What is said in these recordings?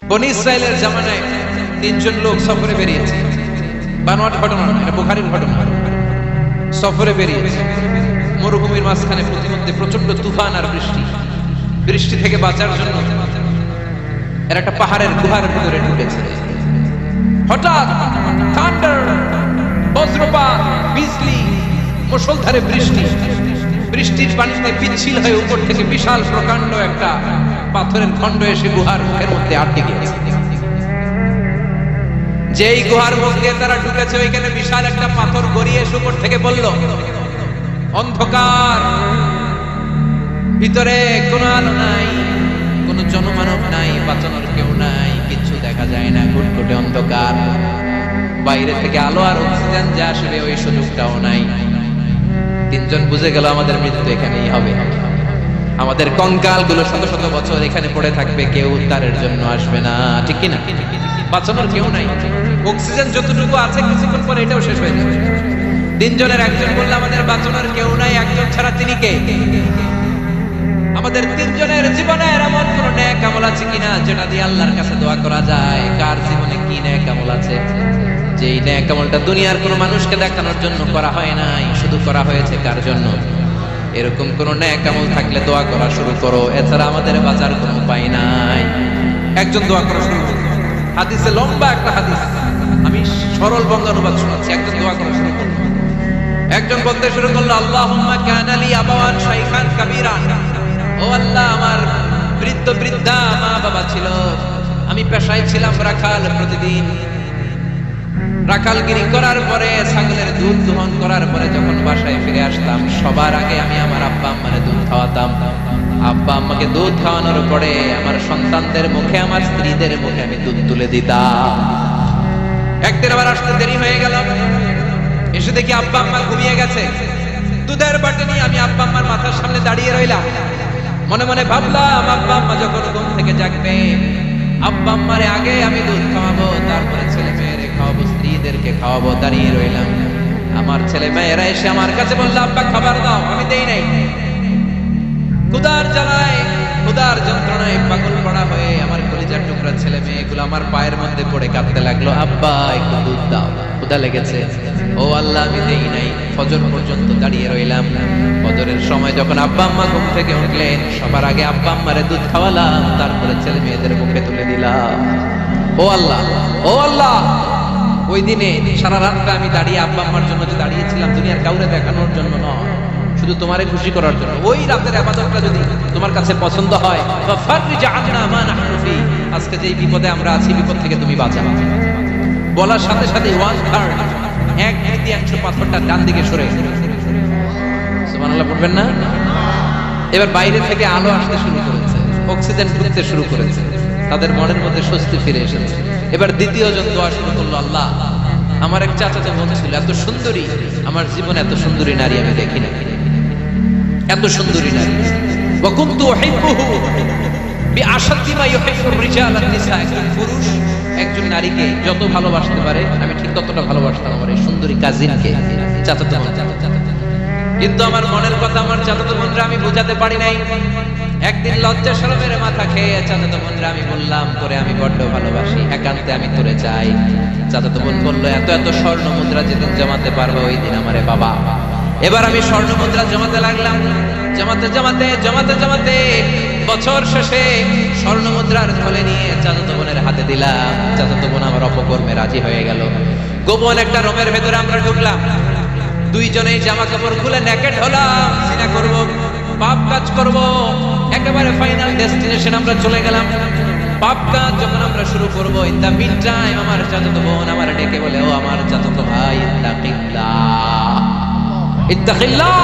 বনী ইসরায়েলের জামানায় তিনজন লোক সফরে বেরিয়েছে। বানোয়াট ঘটনা না, এটা বুখারীর ঘটনা। সফরে বেরিয়েছে, মরুভূমির মাঝখানে প্রতিমধ্যে প্রচন্ড তুফান আর বৃষ্টি থেকে বাঁচার জন্য এর একটা পাহাড়ের গুহার ভিতরে ঢুকেছে। হঠাৎ থান্ডার, বজ্রপাত, বিজলি, মুষলধারে বৃষ্টির পানিতে পিচ্ছিল হয়ে উপর থেকে বিশাল প্রকাণ্ড একটা পাথরের খণ্ড এসে গুহার মুখের মধ্যে আটকে গিয়েছে। যেই গুহার মুখ দিয়ে তারা ঢুকেছে, ওইখানে বিশাল একটা পাথর গড়িয়ে এসে উপর থেকে বলল, অন্ধকার, ভিতরে কোনো আলো নাই, কোনো জনমানব নাই, বাঁচানোর কেউ নাই, কিচ্ছু দেখা যায় না, ঘুটঘুটে অন্ধকার, বাইরে থেকে আলো আর অক্সিজেন যে আসবে ওই সুযোগটাও নাই। তিনজন বুঝে গেল আমাদের মৃত্যু এখানেই হবে, আমাদের কঙ্কাল গুলো শত শত বছর এখানে পড়ে থাকবে, কেউ উদ্ধারের জন্য আসবে না, ঠিক কিনা? বাঁচানোর কেউ নাই, অক্সিজেন যতটুকু আছে কিছুক্ষণ পরে এটাও শেষ হয়ে যাবে। তিনজনের একজন বলল, আমাদের বাঁচানোর কেউ নাই, একজন ছাড়া তিনি কে? আমাদের তিনজনের জীবনের এমন কোন নেক আমল আছে কিনা যেটা দিয়ে আল্লাহর কাছে দোয়া করা যায়? কার জীবনে কি নেক আমল আছে যেই নেক আমলটা দুনিয়ার কোন মানুষকে দেখানোর জন্য করা হয় নাই, শুধু করা হয়েছে কার জন্য? এরকম কোন নেক আমল থাকলে দোয়া করা শুরু করো, এছাড়া আমাদের বাঁচার কোনো উপায় নাই। একজন দোয়া করা শুরু করো। হাদিসে লম্বা একটা হাদিস, আমি সরল বঙ্গানুবাদ শোনাচ্ছি। একজন দোয়া করা শুরু করলো। একজন বলতে শুরু করলো, আল্লাহুম্মা কানা লি আবাওয়ান শাইখান কাবীরান, ও আল্লাহ, আমার বৃদ্ধা মা বাবা ছিল, আমি পেশায় ছিলাম রাখাল, প্রতিদিন রাখালগিরি করার পরে, ছাগলের দুধ দোহন করার পরে যখন বাসায় ফিরে আসতাম, সবার আগে আমি আমার আব্বা আম্মারে দুধ খাওয়াতাম। আব্বা আম্মাকে দুধ খাওয়ানোর পরে আমার সন্তানদের মুখে, আমার স্ত্রীদের মুখে আমি দুধ তুলে দিতাম। একদিন আবার আসতে দেরি হয়ে গেল, এসে দেখি আব্বা আম্মা ঘুমিয়ে গেছে। দুধের বাটি নিয়ে আমি আব্বা আম্মার মাথার সামনে দাঁড়িয়ে রইলাম। মনে মনে ভাবলাম, আব্বা আম্মা যখন ঘুম থেকে জাগবে, আব্বা আম্মারে আগে আমি দুধ খাওয়াবো, তারপরে ছেলে মেয়েরে খাওয়াবো, স্ত্রীদেরকে খাওয়াবো। দাঁড়িয়ে রইলাম, আমার ছেলে মেয়েরা এসে আমার কাছে বলল, আব্বা খাবার দাও, আমি দেই নাই। ক্ষুধার জ্বালায়, ক্ষুধার যন্ত্রণায় পাগল পড়া হয়ে আমার কলিজার টুকরা ছেলে মেয়েগুলো আমার পায়ের মধ্যে পড়ে কাঁদতে লাগলো, আব্বা একটু দুধ দাও, ক্ষুধা লেগেছে। ও আল্লাহ, আমি দেই নাই। ফজর পর্যন্ত দাঁড়িয়ে রইলাম। ফজরের সময় যখন আব্বা আম্মা ঘুম থেকে উঠলেন, সবার আগে আব্বা আম্মারে দুধ খাওয়ালাম, তারপরে ছেলে মেয়েদের মুখে তুলে দিলাম। ও আল্লাহ, ও আল্লাহ, ওই দিনে সারা রাতটা আমি দাঁড়িয়ে আব্বা আম্মার জন্য যে দাঁড়িয়েছিলাম, দুনিয়ার কাউরে দেখানোর জন্য নয়, শুধু তোমারে খুশি করার জন্য। ওই রাতের ইবাদতটা যদি তোমার কাছে পছন্দ হয়, ফাফরিজ আন্না মা নাহনু ফি, আজকে যেই বিপদে আমরা আছি, বিপদ থেকে তুমি বাঁচাও। বলার সাথে সাথে 1/3, 1/3 পাথরটা ডান দিকে সরে। সুবহানাল্লাহ পড়বেন না? এবার বাইরে থেকে আলো আসতে শুরু করেছে, অক্সিজেন ঢুকতে শুরু করেছে, তাদের মনের মধ্যে স্বস্তি ফিরে এসেছে। এবার দ্বিতীয় জন দোয়া শুরু করলো, আল্লাহ, আমার এক চাচাতো বোন ছিল, এত সুন্দরী, আমার জীবনে এত সুন্দরী নারী আমি দেখি না, এত সুন্দরী নারী। ওয়া কুনতু উহিব্বুহু বিআশাদ্দি মা ইউহিব্বুর রিজাল আন-নিসা, একজন পুরুষ একজন নারীকে যত ভালোবাসতে পারে, আমি ঠিক ততটা ভালোবাসতাম আমার এই সুন্দরী কাজিনকে, চাচাতো বোন। কিন্তু আমার মনের কথা আমার চাচাতো বোনরা আমি বোঝাতে পারি নাই। একদিন লজ্জা শরমের মাথা খেয়ে চাচাতো বোনরা আমি বললাম, করে আমি বড্ড ভালোবাসি, একান্তে আমি তোরে চাই। চাচাতো বোন বললো, এত এত স্বর্ণ মুদ্রা যেদিন জমাতে পারবো ওই দিন আমারে বাবা। এবার আমি স্বর্ণ মুদ্রা জমাতে লাগলাম, জমাতে বছর শেষে স্বর্ণ মুদ্রার থলে নিয়ে চাচাতো বোনের হাতে দিলাম। চাচাতো বোন আমার অপকর্মে রাজি হয়ে গেল। গোপন একটা রুমের ভেতরে আমরা ঢুকলাম, দুইজনেই জামা কাপড় খুলে নেকেড হলাম, সিনা করব, পাপ কাজ করব। একেবারে ফাইনাল ডেস্টিনেশন আমরা চলে গেলাম। পাপ কাজ যখন আমরা শুরু করব, ইন দা মিড টাইম আমার চাচাতো বোন আমার ডেকে বলে, ও আমার চাচাতো ভাই, ইত্তাকিল্লাহ,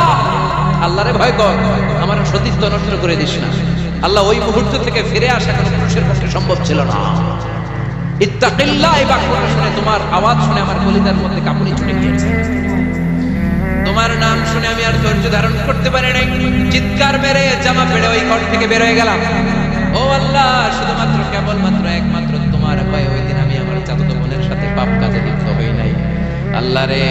আল্লাহরে ভয় কর, আমার সতীত্ব নষ্ট করে দিস না। আল্লাহ ওই মুহূর্ত থেকে ফিরে আসা কোনো পুরুষের পক্ষে সম্ভব ছিল না। ইত্তাকিল্লাহ, এই বাক্যটা শুনে, তোমার আওয়াজ শুনে আমার কলিজার মধ্যে কাঁপুনি ছুটে গিয়েছে। তোমার নাম শুনে আমি আর ধৈর্য ধারণ করতে পারি নাই, চিৎকার মেরে জামা পেড়ে ওই ঘর থেকে বের হয়ে গেলাম। ও আল্লাহ, শুধুমাত্র কেবলমাত্র একমাত্র তোমার ভয়ে ওই দিন আমি আমার চাচাতো বোনের সাথে পাপ কাজে লিপ্ত হই নাই। আল্লাহ রে,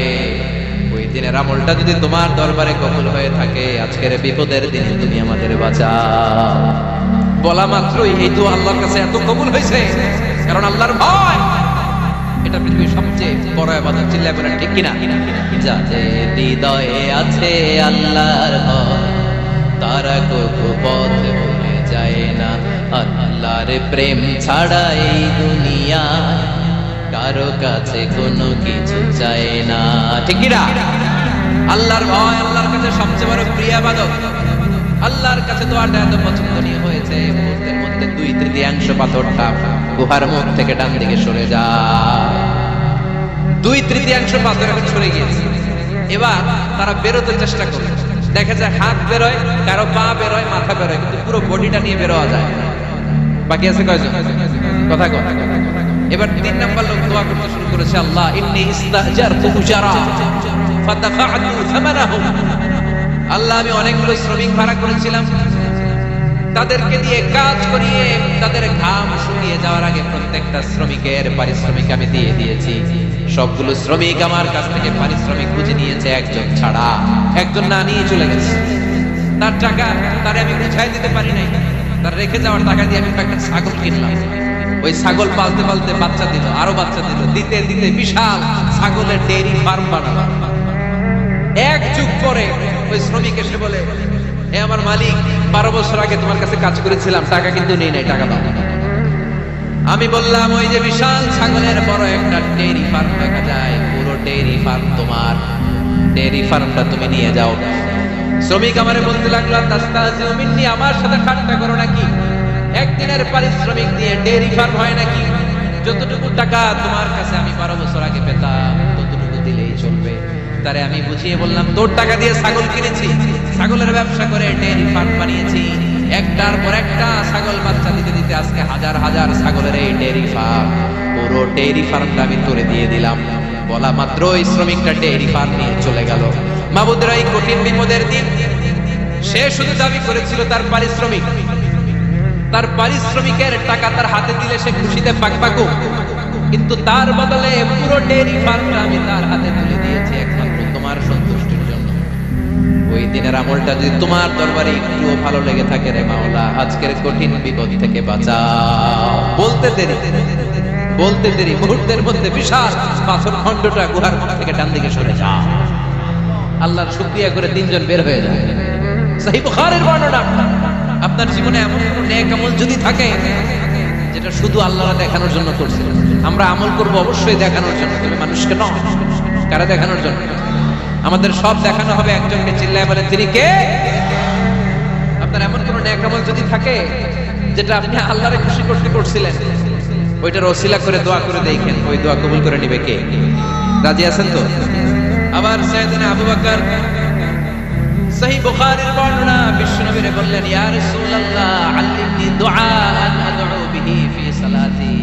ওই দিনের আমলটা যদি তোমার দরবারে কবুল হয়ে থাকে, আজকের বিপদের দিনে তুমি আমাদের বাঁচাও। বলা মাত্রই এই দোয়া আল্লাহর কাছে এত কবুল হয়েছে, কারণ আল্লাহর ভয় এটা পৃথিবীর সবচেয়ে বড় ইবাদত। চিল্লায় বলেন ঠিক কিনা? যাদের হৃদয়ে আছে আল্লাহর ভয়, তারা কবু পথ ভুলে যায় না। আল্লাহর প্রেম ছাড়া এই দুনিয়া কারো কাছে কোনো কিছু চায় না। ঠিক কিনা? আল্লাহর ভয় আল্লাহর কাছে সবচেয়ে বড় প্রিয় ইবাদত। আল্লাহর কাছে দোয়াটা এত পছন্দনীয় হয়েছে, মুহূর্তের মধ্যে 2/3 পাথরটা গুহার মুখ থেকে ডান দিকে সরে যায়। 2/3 পাথর এখন সরে গিয়েছে। এবার তারা বেরোতে চেষ্টা করে, দেখা যায় হাত বেরোয়, কারো পা বেরোয়, মাথা বেরোয়, কিন্তু পুরো বডিটা নিয়ে বেরোয়া যায়। বাকি আছে কয়জন? কথা কয়। এবার 3 নাম্বার লোক দোয়া করতে শুরু করেছে, আল্লাহ ইন্নী ইস্তাহজারতু উজারা ফাদাফা'তু থামানাহুম। আল্লাহ আমি অনেকগুলো শ্রমিক ভাড়া করেছিলাম, তাদেরকে দিয়ে কাজ করিয়ে তাদের ঘাম শুকিয়ে যাওয়ার আগে প্রত্যেকটা শ্রমিকের পারিশ্রমিক আমি দিয়ে দিয়েছি। সবগুলো শ্রমিক আমার কাছ থেকে পারিশ্রমিক বুঝে নিয়েছে, একজন ছাড়া। একজন না নিয়ে চলে গেছে। তার টাকা তারে আমি বুঝাই দিতে পারি নাই। তার রেখে যাওয়ার টাকা দিয়ে আমি একটা ছাগল কিনলাম। ওই ছাগল পালতে পালতে বাচ্চা দিল, আরো বাচ্চা দিল, দিতে দিতে বিশাল ছাগলের ডেইরি ফার্ম বানালাম। 1 যুগ পরে ওই শ্রমিক এসে বলে, এ আমার মালিক, 12 বছর আগে তোমার কাছে কাজ করেছিলাম, টাকা কিন্তু নেই নাই, টাকা দাও। আমি বললাম, ওই যে বিশাল ছাগলের বড় একটা ডেইরি ফার্ম দেখা যায়, পুরো ডেইরি ফার্ম তোমার, ডেইরি ফার্মটা তুমি নিয়ে যাও। শ্রমিক আমারে বলতে লাগলো, তাস্তাজিউ মিন্নি, আমার সাথে ঠাট্টা করো নাকি? একদিনের পারিশ্রমিক দিয়ে ডেইরি ফার্ম হয় নাকি? যতটুকু টাকা তোমার কাছে আমি 12 বছর আগে পেতাম ততটুকু দিলেই চলবে। তারে আমি বুঝিয়ে বললাম, তোর টাকা দিয়ে ছাগল কিনেছি, ছাগলের ব্যবসা করে ডেইরি ফার্ম বানিয়েছি, একটার পর একটা ছাগল বাচ্চা দিতে দিতে আজকে হাজার হাজার ছাগলের এই ডেইরি ফার্ম, পুরো ডেইরি ফার্মটা আমি তোরে দিয়ে দিলাম। বলা মাত্র ওই শ্রমিকটা ডেইরি ফার্ম নিয়ে চলে গেল। মাবুদের এই কঠিন বিপদের দিন সে শুধু দাবি করেছিল তার পারিশ্রমিক, তার পারিশ্রমিকের টাকা তার হাতে দিলে সে খুশিতে পাকপাকু, কিন্তু তার বদলে পুরো ডেইরি ফার্মটা আমি তার হাতে তুলে দিয়েছি একমাত্র তোমার সন্তুষ্টির জন্য। ওই দিনের আমলটা যদি তোমার দরবারে একটুও ভালো লেগে থাকে রে মাওলা, আজকের কঠিন বিপদ থেকে বাঁচাও। বলতে দেরি মুহূর্তের মধ্যে বিশাল পাথর খণ্ডটা গুহার মুখ থেকে ডান দিকে সরে যায়। আল্লাহর শুকরিয়া করে 3 জন বের হয়ে যায়। সহিহ বুখারীর বর্ণনা। আপনার জীবনে এমন কোন নেক আমল যদি থাকে যেটা শুধু আল্লাহর দেখানোর জন্য করছেন, আমরা আমল করব অবশ্যই দেখানোর জন্য, তবে মানুষকে নয়। কারা দেখানোর জন্য? আমাদের সব দেখানো হবে একজনকে। চিল্লায় বলেন, তিনি কে? আপনার এমন কোন নেক আমল যদি থাকে যেটা আপনি আল্লাহরে খুশি করতে করছিলেন, ওইটার ওসিলা করে দোয়া করে দেখেন, ওই দোয়া কবুল করে নিবে কে? রাজি আছেন তো? আবার সাইয়েদনা আবু বকর, সহিহ বুখারীর বর্ণনা, বিশ্বনবীরে বললেন, ইয়া রাসূলুল্লাহ আল্লিমনি দুআআন আদউ বিহি ফি সালাতি।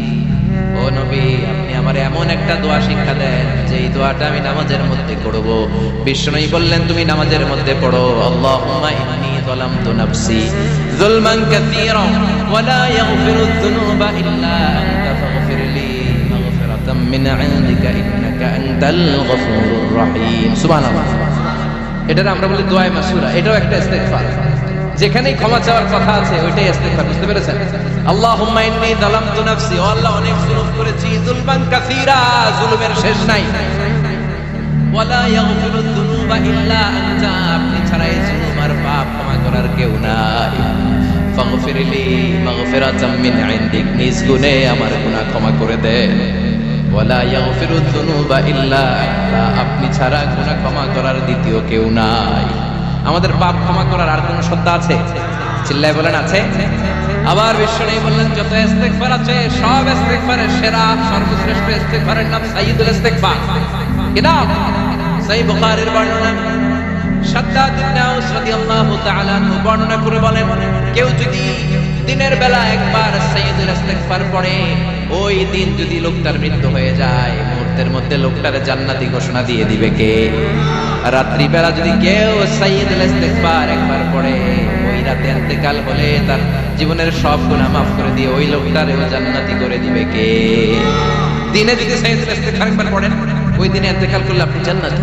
ও নবী, আপনি আমারে এমন একটা দোয়া শিক্ষা দেন যে এই দোয়াটা আমি নামাজের মধ্যে করব। বিশ্বনবী বললেন, তুমি নামাজের মধ্যে পড়ো, আল্লাহুম্মা ইন্নী যালামতু নাফসি যুলমান কাসীরা ওয়া লা ইয়াগফিরুয যুনুবা ইল্লা আনতা ফাগফিরলি মাগফিরাতাম মিন ইনদিকা ইন্নাকা আনতাল গফুরুর রহিম। সুবহানাল্লাহ। এটার আমরা বলি দোয়া মাসুরা, এটাও একটা ইস্তেগফার। যেখানেই ক্ষমা চাওয়ার কথা আছে ওইটাই ইস্তেগফার। বুঝতে পেরেছেন? আল্লাহুম্মা ইন্নী যালামতু নাফসি, ও আল্লাহ অনেক জুলুম করেছি, যুলমান কাসীরা, জুলুমের শেষ নাই। ওয়া লা ইয়াগফিরুয যুনুবা ইল্লা আনতা, আপনি ছাড়া এই জুলুম আর পাপ ক্ষমা করার কেউ নাই। ফাগফিরলি মাগফিরাতাম মিন ইনদিক, নিজ গুণে আমার গুনাহ ক্ষমা করে দেন। ওয়ালা ইয়াগফিরুয যুনুবা ইল্লা আনতা, আপনি ছাড়া গুনাহ ক্ষমা করার দ্বিতীয় কেউ নাই। আমাদের পাপ ক্ষমা করার আর কোন সত্তা আছে? চিল্লায় বলেন, আছে? আবার বিশ্বনবী বললেন, যত ইস্তেগফার আছে সব ইস্তেগফারের সেরা সর্বশ্রেষ্ঠ ইস্তেগফারের নাম সাইয়্যিদুল ইস্তেগফার। কি নাম? সহিহ বুখারীর বর্ণনা। শাদ্দাদ ইবনে আউস রাদিয়াল্লাহু তাআলা বর্ণনা করে বলেন, কেউ যদি দিনের বেলা একবার সাইয়্যিদুল ইস্তেগফার পড়ে, ওই দিন যদি লোকটার মৃত্যু হয়ে যায়, মুহূর্তের মধ্যে লোকটার জান্নাতি ঘোষণা দিয়ে দিবে কে? রাত্রি বেলা যদি কেউ সাইয়্যিদুল ইস্তেগফার একবার পড়ে, ওই রাতে ইন্তেকাল হলে তার জীবনের সব গুনাহ মাফ করে দিয়ে ওই লোকটারও জান্নাতি করে দিবে কে? দিনে যদি সাইয়্যিদুল ইস্তেগফার একবার পড়েন, ওই দিনে ইন্তেকাল করলে আপনি জান্নাতি।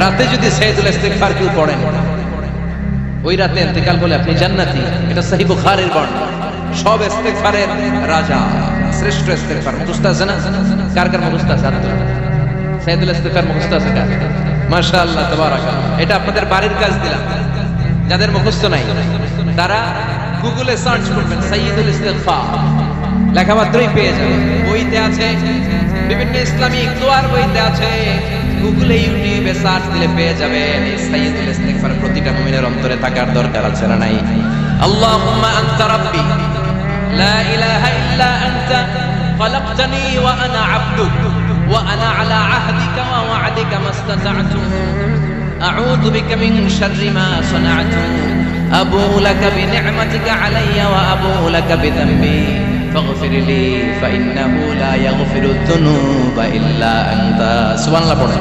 রাতে যদি সাইয়্যিদুল ইস্তেগফার কেউ পড়েন, ওই রাতে ইন্তেকাল বলে আপনি জান্নাতি, এটা সহিহ বুখারীর বর্ণনা। সব ইস্তেগফারের রাজা, শ্রেষ্ঠ ইস্তেগফার মুখস্থ আছে না? কার কার মুখস্থ আছে? সাইয়্যিদুল ইস্তেগফার মুখস্থ আছে কার? মাশাআল্লাহ তাবারাকাল্লাহ। এটা আপনাদের বাড়ির কাজ দিলাম। যাদের মুখস্থ নাই তারা গুগলে সার্চ করবেন সাইয়্যিদুল ইস্তেগফার, লেখা মাত্রই পেয়ে যাবেন। বইতে আছে, বিভিন্ন ইসলামিক দোয়ার বইতে আছে, গুগলে ইউটিউবে সার্চ দিলে পেয়ে যাবেন। এই সাইয়্যিদুল ইস্তেগফার প্রতিটা মুমিনের অন্তরে থাকার দরকার আছে না নাই? আল্লাহুম্মা আনতা রাব্বি লা ইলাহা ইল্লা আনতা খালাকতানি ওয়া আনা আবদুক ওয়া আনা আলা আহদিকা ওয়া ওয়া'দিকা মাস্তাতা'তু আউযু বিকা মিন শাররি মা সানা'তু আবুউ লাকা বিনি'মাতিকা আলাইয়া ওয়া আবুউ লাকা বিযামবি ফাগফির লি ফাইন্নাহু লা ইয়াগফিরুয যুনুবা ইল্লা আনতা। সুবহানাল্লাহ পড়ে।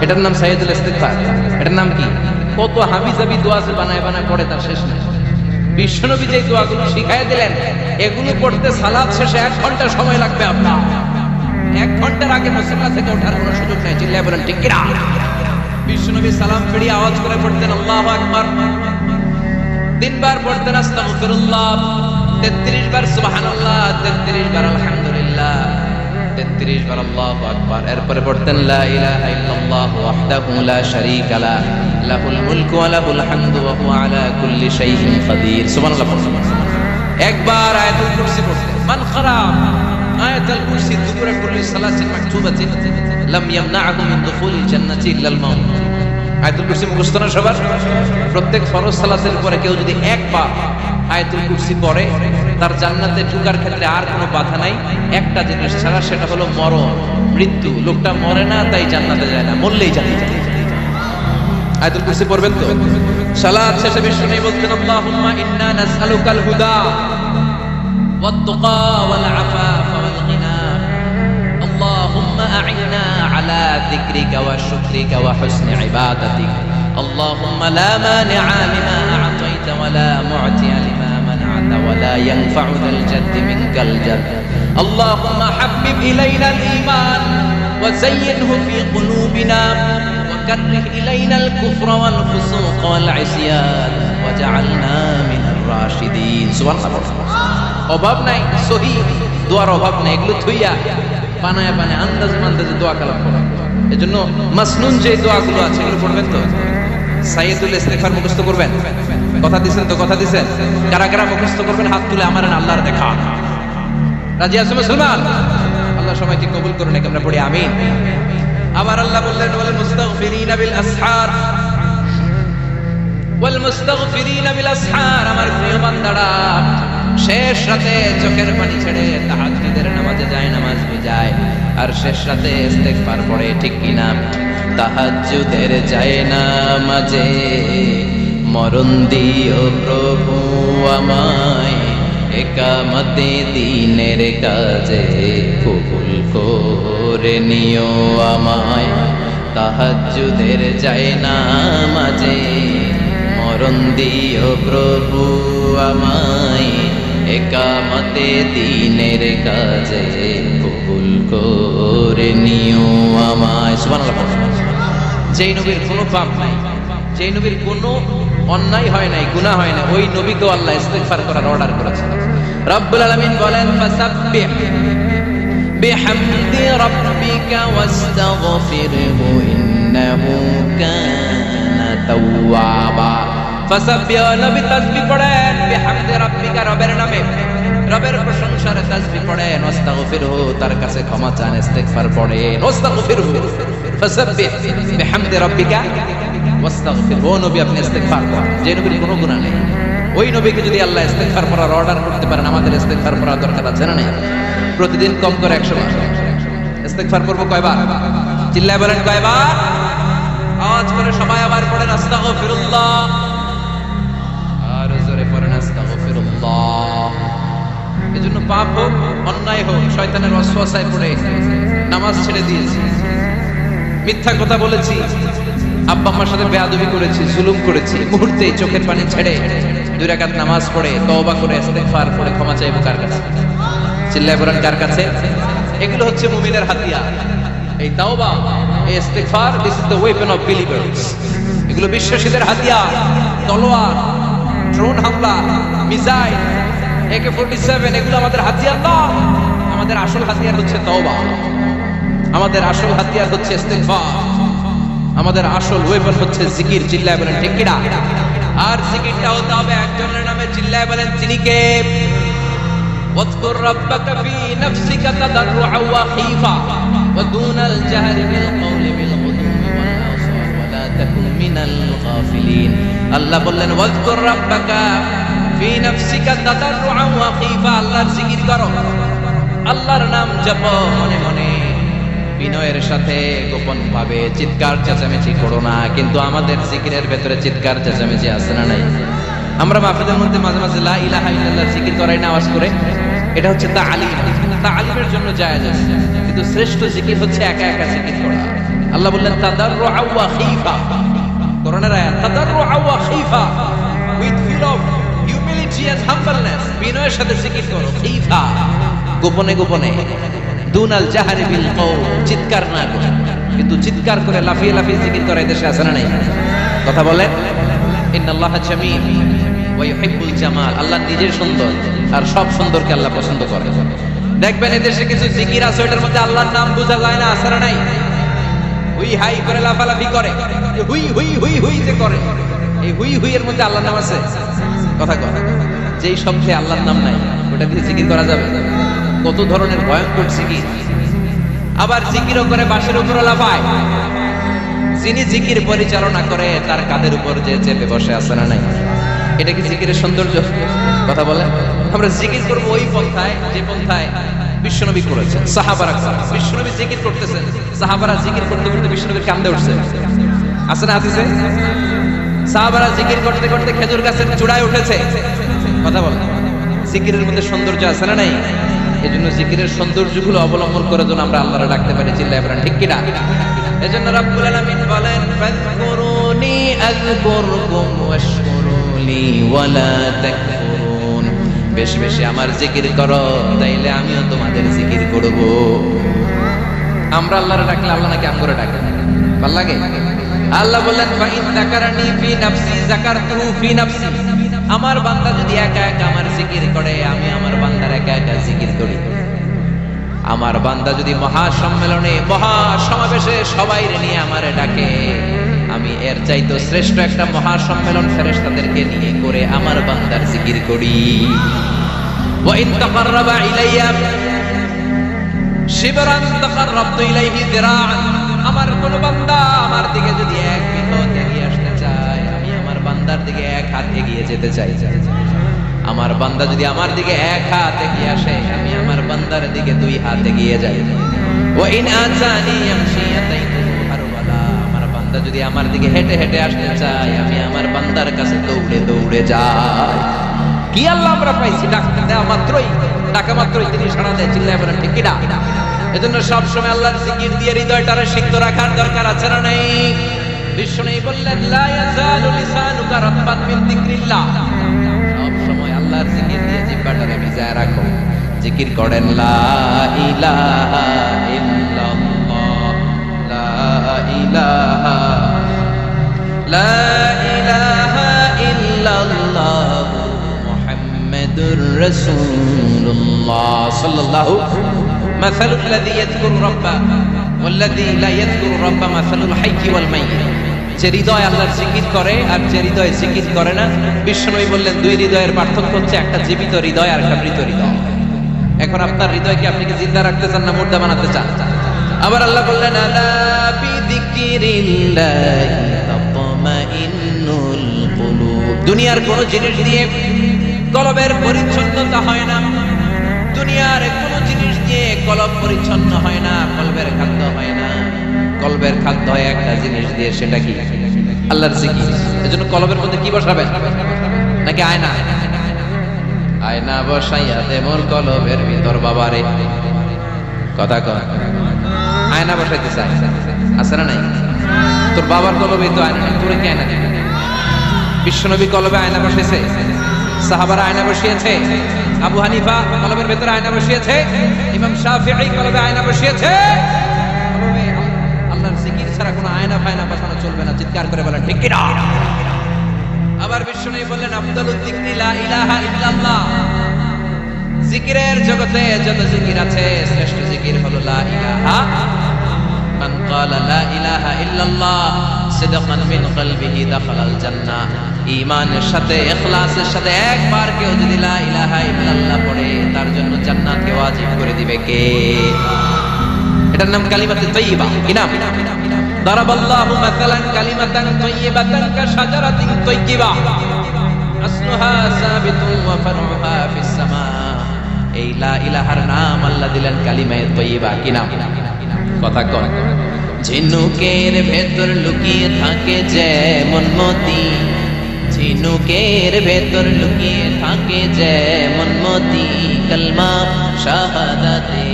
এটার নাম সাইয়্যিদুল ইস্তেগফার। এটার নাম কি? কত হাবিজাবি দোয়া আছে বানায় বানায় পড়ে, তার শেষ নেই। বিশ্বনবী যে দোয়াগুলো শিখাইয়া দিলেন, এগুলো পড়তে সালাত শেষে 1 ঘন্টা সময় লাগবে আপনার। 1 ঘন্টার আগে মুসল্লা থেকে ওঠার কোনো সুযোগ নাই। চিল্লায় বলেন ঠিক কিনা? বিশ্বনবী সালাম ফিরিয়ে আওয়াজ করে পড়তেন আল্লাহু আকবার, 3 বার পড়তেন আস্তাগফিরুল্লাহ, 33 বার সুবহানাল্লাহ, 33 বার আলহামদুলিল্লাহ, 33 বার আল্লাহু আকবার। এরপরে পড়তেন লা ইলাহা ইল্লাল্লাহ ওয়াহদাহু লা শারীকা লাহ লাহুল মুলকু ওয়া লাহুল হামদু ওয়া হুয়া আলা কুল্লি শাইইন কাদির। সুবহানাল্লাহ। একবার আয়াতুল কুরসি পড়তেন। মান ক্বারা আয়াতুল কুরসি দুবুরা কুল্লি সালাতিন মাকতুবাতিন লাম ইয়ামনা'হু মিন দুখুলিল জান্নাতি ইল্লাল মাউত। আয়াতুল কুরসি মুখস্থ না সবার? প্রত্যেক ফরজ সালাতের পরে কেউ যদি একবার আয়াতুল কুরসি পড়ে, তার জান্নাতে ঢোকার ক্ষেত্রে আর কোনো বাধা নাই, একটা জিনিস ছাড়া, সেটা হলো মরণ, মৃত্যু। লোকটা মরে না তাই জান্নাতে যায় না, মরলেই জান্নাতে যায়। আয়াতুল কুরসি পড়বেন তো? সালাত শেষে বিষ্ণু বলতেন আল্লাহুম্মা ইন্না নাসআলুকাল হুদা ওয়াত তুকা ওয়াল আফাফা ওয়াল গিনা আল্লাহুম্মা আ'ইন্না আলা যিকরিকা ওয়া শুকরিকা ওয়া হুসনি ইবাদাতিক আল্লাহুম্মা লা মানি'a লিমা আ'তাইতা ওয়া লা মু'তিয়া লিমা মানা'তা ওয়া লা ইয়ানফা'ু যাল জাদ্দি মিনকাল জাdd আল্লাহুম্মা হাব্বিব ইলাইনাল ঈমান ওয়া যায়্যিনহু ফি কুলুবিনা وكره إلينا الكفر والفسوق والعصيان وجعلنا من الراشدين। সুবহান আল্লাহ। অভাব নাই, সহি দোয়ার অভাব নাই। এগুলো থইয়া বানায় বানায় আন্দাজে দোয়া কালাম করা। এজন্য মাসনুন যে দোয়াগুলো আছে এগুলো পড়বেন তো? সাইয়্যিদুল ইস্তেগফার মুখস্থ করবেন? কথা দিছেন তো? কথা দিছেন? কারা কারা মুখস্থ করবেন হাত তুলে আমার আল্লাহর দেখা। রাজি আছো মুসলমান? আল্লাহ সবাইকে কবুল করুন। আমরা পড়ি আমিন। আবার আল্লাহ বললেন ওয়াল মুস্তাগফিরিনা বিল আসহার, ওয়াল মুস্তাগফিরিনা বিল আসহার। আমার প্রিয় বান্দারা, শেষ রাতে চোখের পানি ছেড়ে তাহাজ্জুদের নামাজে যায়, নামাজ যায়, আর শেষ রাতে ইস্তেগফার পড়ে, ঠিক কিনা? তাহাজ্জুদের যায় নামাজে মরণ দিও প্রভু আমায়, একামতে দিনের কাজে কবুল করে নিও আমায়। তাহাজ্জুদের যায় নামাজে মরণ দিও প্রভু আমায়, একামতে দিনের কাজে কবুল করে নিও আমায়। সুবহানাল্লাহ। যেই নবীর কোনো পাপ নাই, যেই নবীর কোনো অন্যায় হয় নাই, গুনাহ হয় না, ওই নবীকে আল্লাহ ইস্তেগফার করার অর্ডার করেছেন। রব্বুল আলামিন বলেন ফাসাব্বিহ বিহামদি রাব্বিকা ওয়াস্তাগফিরহু ইন্নাহু কানা তাওয়াবা। ফাসাব্বিহ, নবী তাসবিহ পড়েন, বিহামদি রাব্বিকা, রবের নামে, রবের প্রশংসার তাসবিহ পড়েন, ওয়াস্তাগফিরহু, তার কাছে ক্ষমা চান, ইস্তেগফার পড়েন। ওয়াস্তাগফিরহু, ফাসাব্বিহ বিহামদি রাব্বিকা ওয়াস্তাগফিরহু। ও নবী আপনি ইস্তেগফার করেন। যে নবীর কোনো গুনাহ নেই, ওই নবীকে যদি আল্লাহ ইস্তেগফার করার অর্ডার করতে পারেন, আমাদের ইস্তেগফার করার দরকার আছে না? নাই? প্রতিদিন কম করে 100 বার ইস্তেগফার করব। কয়বার? চিল্লায় বলেন কয়বার? আওয়াজ করে সবাই আবার পড়েন আস্তাগফিরুল্লাহ, আর জোরে পড়েন আস্তাগফিরুল্লাহ। এজন্য পাপ হোক, অন্যায় হোক, শয়তানের ওয়াসওয়াসায় পড়ে নামাজ ছেড়ে দিয়েছি, মিথ্যা কথা বলেছি, আব্বা আম্মার সাথে বেয়াদবি করেছি, জুলুম করেছি, মুহূর্তে চোখের পানি ছেড়ে 2 রাকাত নামাজ পড়ে তওবা করে ইস্তেগফার করে ক্ষমা চাইবো কার কাছে? চিল্লায় বলেন কার কাছে? এগুলো হচ্ছে মুমিনের হাতিয়ার। এই তাওবা, এই ইস্তেগফার, this is the weapon of believers. এগুলো বিশ্বাসীদের হাতিয়ার। তলোয়ার, ড্রোন হামলা, মিসাইল, AK-47 এগুলো আমাদের হাতিয়ার নয়। আমাদের আসল হাতিয়ার হচ্ছে তওবা, আমাদের আসল হাতিয়ার হচ্ছে ইস্তিগফার, আমাদের আসল ওয়েপন হচ্ছে জিকির। চিল্লায় বলেন ঠিক কিনা? আর জিকিরটা হতে হবে একজনের নামে। চিল্লায় বলেন তিনি কে? ওয়াজকুর রাব্বাকা ফি নাফসিকা তাদাররুআন ওয়া খীফা ওয়া দুনাল জাহরি বিল কওলি বিল গুদুওয়ি ওয়াল আসাল ওয়া লা তাকুন মিনাল গাফিলিন। আল্লাহ বললেন ওয়াজকুর রাব্বাকা ফি নাফসিকা তাদাররুআন ওয়া খীফা, আল্লাহর জিকির করো, আল্লাহর নাম জপো মনে মনে, বিনয়ের সাথে, গোপন ভাবে, চিৎকার চেঁচামেচি করো না। কিন্তু আমাদের জিকিরের ভেতরে চিৎকার চেঁচামেচি আছে না নাই? আমরা মাহফিলের মধ্যে মাঝে মাঝে লা ইলাহা ইল্লাল্লাহ জিকির করাই না আওয়াজ করে, এটা হচ্ছে তালিম, তালিমের জন্য জায়েজ আছে। কিন্তু শ্রেষ্ঠ জিকির হচ্ছে একা একা জিকির করা। আল্লাহ বললেন তাদাররুআন ওয়া খীফা, কোরআনের আয়াত, তাদাররুআন ওয়া খীফা, with feel of humility and humbleness, বিনয়ের সাথে জিকির করো। খীফা, গোপনে গোপনে, দুনাল জাহরি বিল কওল, চিৎকার না করে। কিন্তু চিৎকার করে লাফিয়ে লাফিয়ে জিকির করা দেশে আছে না নাই? কথা বলেন। ইন্নাল্লাহা জামিল ওয়া ইউহিব্বুল জামাল, আল্লাহ নিজে সুন্দর আর সব সুন্দরকে আল্লাহ পছন্দ করে। দেখবেন এদেশে কিছু জিকির আছে ওটার মধ্যে আল্লাহর নাম বোঝা যায় না, আছে না নাই? হুই হাই করে লাফালাফি করে, হুই হুই হুই হুই যে করে, এই হুই হুই এর মধ্যে আল্লাহর নাম আছে? কথা কথা, যেই শব্দে আল্লাহর নাম নাই ওটা দিয়ে জিকির করা যাবে? কত ধরনের ভয়ঙ্কর জিকির। আবার জিকিরও করে বাঁশের উপর লাফায়। যিনি জিকির পরিচালনা করে তার কাঁধের উপর যে চেপে বসে আছে না নাই? এটা কি জিকিরের সৌন্দর্য? কথা বলেন। আমরা জিকির করবো ওই পন্থায় যে পন্থায় বিশ্বনবী করেছেন, সাহাবারা করেছেন। বিশ্বনবী জিকির করতেছেন, সাহাবারা জিকির করতে করতে বিশ্বনবীর কান্দে উঠছে, আছে না হাদিসে? সাহাবারা জিকির করতে করতে খেজুর গাছের চূড়ায় উঠেছে। কথা বলেন। জিকিরের মধ্যে সৌন্দর্য আছে না নাই? এজন্য জিকিরের সৌন্দর্যগুলো অবলম্বন করে যেন আমরা আল্লাহরে ডাকতে পারি। চিল্লায় বলেন ঠিক কিনা? এজন্য রাব্বুল আলামিন বলেন ফাযকুরুনি আযকুরকুম ওয়াশকুরুলি ওয়ালা তাকফুরুন, বেশি বেশি আমার জিকির করো তাইলে আমিও তোমাদের জিকির করব। আমরা আল্লাহরে ডাকলে আল্লাহ নাকি আমগরে ডাকে? ভালো লাগে? আল্লাহ বললেন ফাইন যাকারানি ফি নাফসি যাকারতুহু ফি নাফসি, আমার বান্দা যদি একা একা আমার জিকির করে আমি আমার বান্দার একা একা জিকির করি। আমার বান্দা যদি মহাসম্মেলনে মহাসমাবেশে সবাই নিয়ে আমারে ডাকে, আমি এর চাইতে শ্রেষ্ঠ একটা মহাসম্মেলন ফেরেশতাদেরকে নিয়ে করে আমার বান্দার জিকির করি। ওয়া ইন তাকাররাবা ইলাইয়া শিবরান তাকাররাবতু ইলাইহি যিরাআন, আমার কোন বান্দা আমার দিকে যদি এক বিঘত এগিয়ে আসতে চায় আমি আমার বান্দার দিকে এক হাত এগিয়ে যেতে চাই। আমার বান্দা যদি আমার দিকে এক হাত এগিয়ে আসে আমি আমার বান্দার দিকে দুই হাত এগিয়ে যাই। ওয়া ইন আতানি ইয়ামশি আতাইতুহু হারওয়ালা, আমার বান্দা যদি আমার দিকে হেঁটে হেঁটে আসতে চায় আমি আমার বান্দার কাছে দৌড়ে দৌড়ে যাই। কি আল্লাহ আমরা পাইছি, ডাকতে দেওয়া মাত্রই, ডাকা মাত্রই তিনি সাড়া দেয়। চিল্লায় বলেন ঠিক কিনা? এজন্য সব সময় আল্লাহর জিকির দিয়ে হৃদয়টারে সিক্ত রাখার দরকার আছে না নাই? বিশ্বনবী বললেন লা ইয়াজালু লিসানুকা রাতবান মিন যিকরিল্লাহ, সব সময় আল্লাহর জিকির দিয়ে জিহ্বাটারে ভিজায় রাখো। জিকির করেন লা ইলাহা ইল্লাল্লাহ, লা ইলাহা, লা ইলাহা ইল্লাল্লাহ মুহাম্মাদুর রাসূলুল্লাহ সাল্লাল্লাহু মাসালুল্লাযী ইয়াযকুরু রাব্বা ওয়াল্লাযী লা ইয়াযকুরু রাব্বা মাসালুল হাইয়্যি ওয়াল মাইয়্যিত। যে হৃদয় আল্লাহর জিকির করে আর যে হৃদয় জিকির করে না, বিশ্বনবী বললেন দুই হৃদয়ের পার্থক্য হচ্ছে একটা জীবিত হৃদয় আর একটা মৃত হৃদয়। এখন আপনার হৃদয়কে আপনি কি জিন্দা রাখতে চান না মুর্দা বানাতে চান? আবার আল্লাহ বললেন আলা বিযিকরিল্লাহি তাতমাইন্নুল কুলুব, দুনিয়ার কোন জিনিস দিয়ে কলবের পরিচ্ছন্নতা হয় না, দুনিয়ার কোন জিনিস দিয়ে কলব পরিচ্ছন্ন হয় না, কলবের খাদ্য হয় না। কলবের খাদ্য হয় একটা জিনিস দিয়ে, সেটা কি? আল্লাহর জিকির। এজন্য কলবের মধ্যে কি বসাবেন? নাকি আয়না? আয়না বসাইয়া দেমল কলবের ভিতর বাবারে, কথা কয় আয়না বসাইতে চাই, আছে না নাই? তোর বাবার কলবে তো আয়না নেই, তোরে কি আয়না দিবে? বিশ্বনবী কলবে আয়না বসেছে, সাহাবারা আয়না বসিয়েছে, আবু হানিফা কলবের ভেতরে আয়না বসিয়েছে, ইমাম শাফিঈ কলবে আয়না বসিয়েছে। কলবে আল্লাহর জিকির ছাড়া কোনো আয়না ফায়না বসানো চলবে না। চিৎকার করে বলেন ঠিক কিনা? আবার বিশ্বনবী বললেন আফদালুদ যিকরি লা ইলাহা ইল্লাল্লাহ। জিকিরের জগতে যত জিকির আছে শ্রেষ্ঠ জিকির হলো লা ইলাহা। মান ক্বালা লা ইলাহা ইল্লাল্লাহ সিদকান মিন কলবিহি দাখালাল জান্নাহ। ঈমানের সাথে ইখলাসের সাথে একবার কেউ যদি লা ইলাহা ইল্লাল্লাহ পড়ে তার জন্য জান্নাতকে ওয়াজিব করে দিবে কে? এটার নাম কালিমাতুত তাইয়্যিবা। কি নাম? দারাবাল্লাহু মাসালান কালিমাতান তাইয়্যিবাতান কাশাজারাতিন তাইয়্যিবা আসলুহা সাবিতুন ওয়া ফারউহা ফিস সামা। এই লা ইলাহার নাম আল্লাহ দিলেন কালিমায়ে তাইয়্যিবা। কি নাম? কথা কন। ঝিনুকের ভেতর লুকিয়ে থাকে যেমন মতি, ঝিনুকের ভেতর লুকিয়ে থাকে যেমন মতি, কালমা শাহাদাতে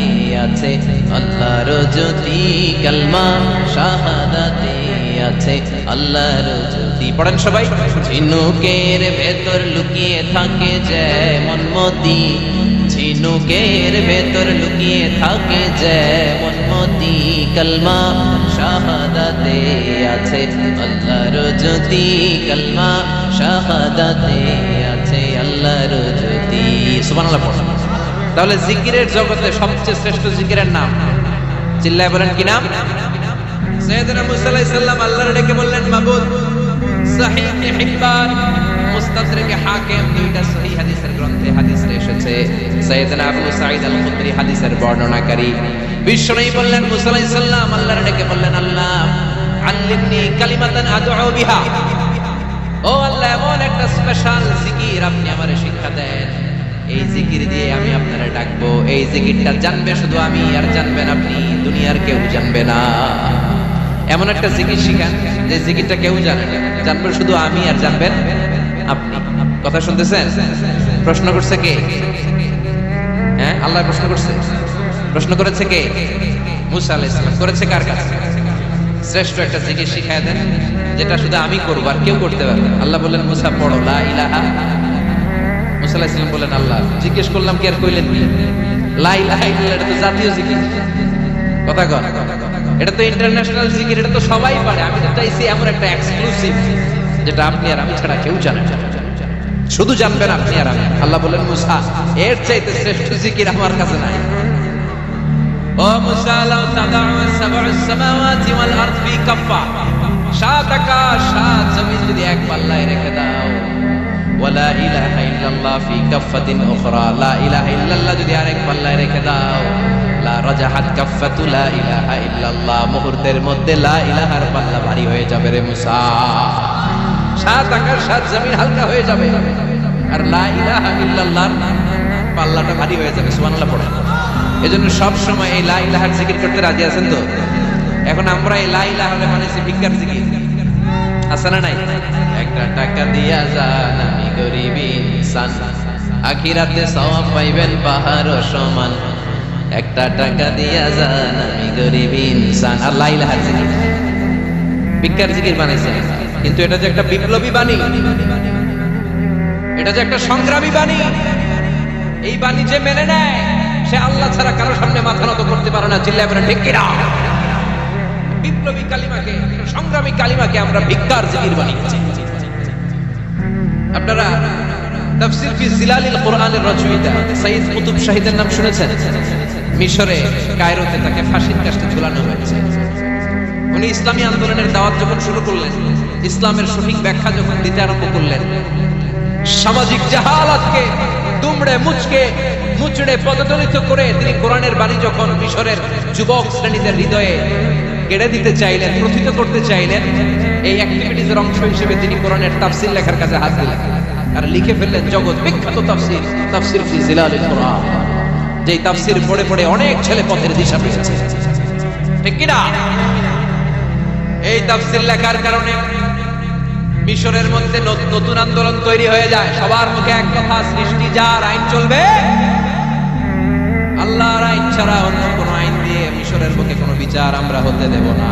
আছে আল্লাহর জ্যোতি, কালমা শাহাদাতে আছে আল্লাহর জ্যোতি। পড়েন সবাই। ঝিনুকের ভেতর লুকিয়ে থাকে যেমন মতি, ঝিনুকের ভেতর লুকিয়ে থাকে যেমন মতি, কালমা শাহাদাতে আছে আল্লাহর জ্যোতি, কালমা শাহাদাতে আছে আল্লাহর জ্যোতি। সুবহানাল্লাহ পড়ুন। তাহলে জিকিরের জগতে সবচেয়ে শ্রেষ্ঠ জিকিরের নাম চিল্লায় বলেন কি নাম? সাইয়েদনা মুসা আলাইহিস সালাম আল্লাহর ডেকে বললেন মাবুদ। সহিহ ইবনে হিব্বান, মুস্তাদরিকে হাকিম দুইটা সহিহ হাদিসের গ্রন্থে হাদিস এসেছে। সাইয়েদনা আবু সাঈদ আল খুদরি হাদিসের বর্ণনাকারী। বিশ্বনবী বললেন মুসা আলাইহিস সালাম আল্লাহর ডেকে বললেন আল্লাহ আল্লিমনি কালিমাতান আদউ বিহা। ও আল্লাহ এমন একটা স্পেশাল জিকির আপনি আমারে শিক্ষা দেন, এই জিকির দিয়ে আমি আপনারে ডাকবো। এই জিকিরটা জানবে শুধু আমি, আর জানবেন আপনি, দুনিয়ার কেউ জানবে না। এমন একটা জিকির শিখান যে জিকিরটা কেউ জানে না, জানবে শুধু আমি আর জানবেন আপনি। কথা শুনতেছেন? প্রশ্ন করছে কে? হ্যাঁ, আল্লাহ প্রশ্ন করছে। প্রশ্ন করেছে কে? মুসা আলাইহিস সালাম। করেছে কার কাছে? শ্রেষ্ঠ একটা জিকির শিখায় দেন যেটা শুধু আমি করব আর কেউ করতে পারবে না। আল্লাহ বললেন মুসা পড়ো লা ইলাহা। মুসা আলাইহিস সালাম বললেন আল্লাহ জিজ্ঞেস করলাম কি আর কইলেন কি? লা ইলাহা ইল্লাল্লাহ এটা তো জাতীয় জিকির। কথা কর, এটা তো ইন্টারন্যাশনাল জিকির, এটা তো সবাই পারে। আমি তো চাইছি এমন একটা এক্সক্লুসিভ যেটা আপনি আর আমি ছাড়া কেউ জানে না, শুধু জানবেন আপনি আর আমি। আল্লাহ বললেন মুসা এর চাইতে শ্রেষ্ঠ জিকির আমার কাছে নাই। ও মুসা লাউ তাদাউ সাবউস সামাওয়াতি ওয়াল আরদ ফি কাফা, সাত আকাশ সাত জমিন যদি এক পাল্লায় রেখে দাও, ওয়ালা ইলাহা ইল্লাল্লাহ ফি কাফাতিন উখরা, লা ইলাহা ইল্লাল্লাহ যদি আরেক পাল্লায় রেখে দাও, লা রাজাহাত কাফাতু লা ইলাহা ইল্লাল্লাহ, মুহূর্তের মধ্যে লা ইলাহার পাল্লা ভারী হয়ে যাবে রে মুসা। সাত আকাশ সাত জমিন হালকা হয়ে যাবে আর লা ইলাহা ইল্লাল্লাহর পাল্লাটা ভারী হয়ে যাবে। সুবহানাল্লাহ পড়ে। এজন্য সব সময় এই লা ইলাহার জিকির করতে রাজি আছেন তো? এখন আমরা এই লা ইলাহারে মানেছি ভিক্ষার জিকির, আছে না নাই? একটা টাকা দিয়া যান আমি গরিব ইনসান, আখিরাতে সওয়াব পাইবেন পাহাড় সমান। একটা টাকা দিয়া যান আমি গরিব ইনসান। আর লা ইলাহার জিকির ভিক্ষার জিকির বানাইছে, কিন্তু এটা যে একটা বিপ্লবী বাণী, এটা যে একটা সংগ্রামী বাণী। এই বাণী যে মেনে নেয় সে আল্লাহ ছাড়া কারো সামনে মাথা নত করতে পারে না। চিল্লায় বলেন ঠিক কিনা? বিপ্লবী কালিমাকে, সংগ্রামী কালিমাকে আমরা ভিক্ষার জিকির বানিয়েছি। আপনারা তাফসীর ফি জিলালিল কুরআনের রচয়িতা সাইয়্যিদ কুতুব শাহীদের নাম শুনেছেন? মিশরে কায়রোতে তাকে ফাঁসির কাস্টে ঝুলানো হয়েছে। উনি ইসলামী আন্দোলনের দাওয়াত যখন শুরু করলেন, ইসলামের সঠিক ব্যাখ্যা যখন দিতে আরম্ভ করলেন, সামাজিক জাহালাতকে দুমড়ে মুচড়ে পদদলিত করে তিনি কোরআনের বাণী যখন মিশরের যুবক শ্রেণীদের হৃদয়ে কেড়ে দিতে চাইলেন, প্রথিত করতে চাইলেন, এই অ্যাক্টিভিটিজের অংশ হিসেবে তিনি কোরআনের তাফসীর লেখার কাজে হাত দিলেন আর লিখে ফেললেন জগৎ বিখ্যাত তাফসীর, তাফসীর ফি জিলালিল কুরআন। যেই তাফসীর পড়ে পড়ে অনেক ছেলে পথের দিশা পেয়েছে। ঠিক কি না? এই তাফসীর লেখার কারণে মিশরের মধ্যে নতুন আন্দোলন তৈরি হয়ে যায়। সবার মুখে এক কথা, সৃষ্টি যার, আইন চলবে আল্লাহর আইন ছাড়া। অন্য কোন আইন দিয়ে মিশরের বুকে কোনো বিচার আমরা হতে দেব না।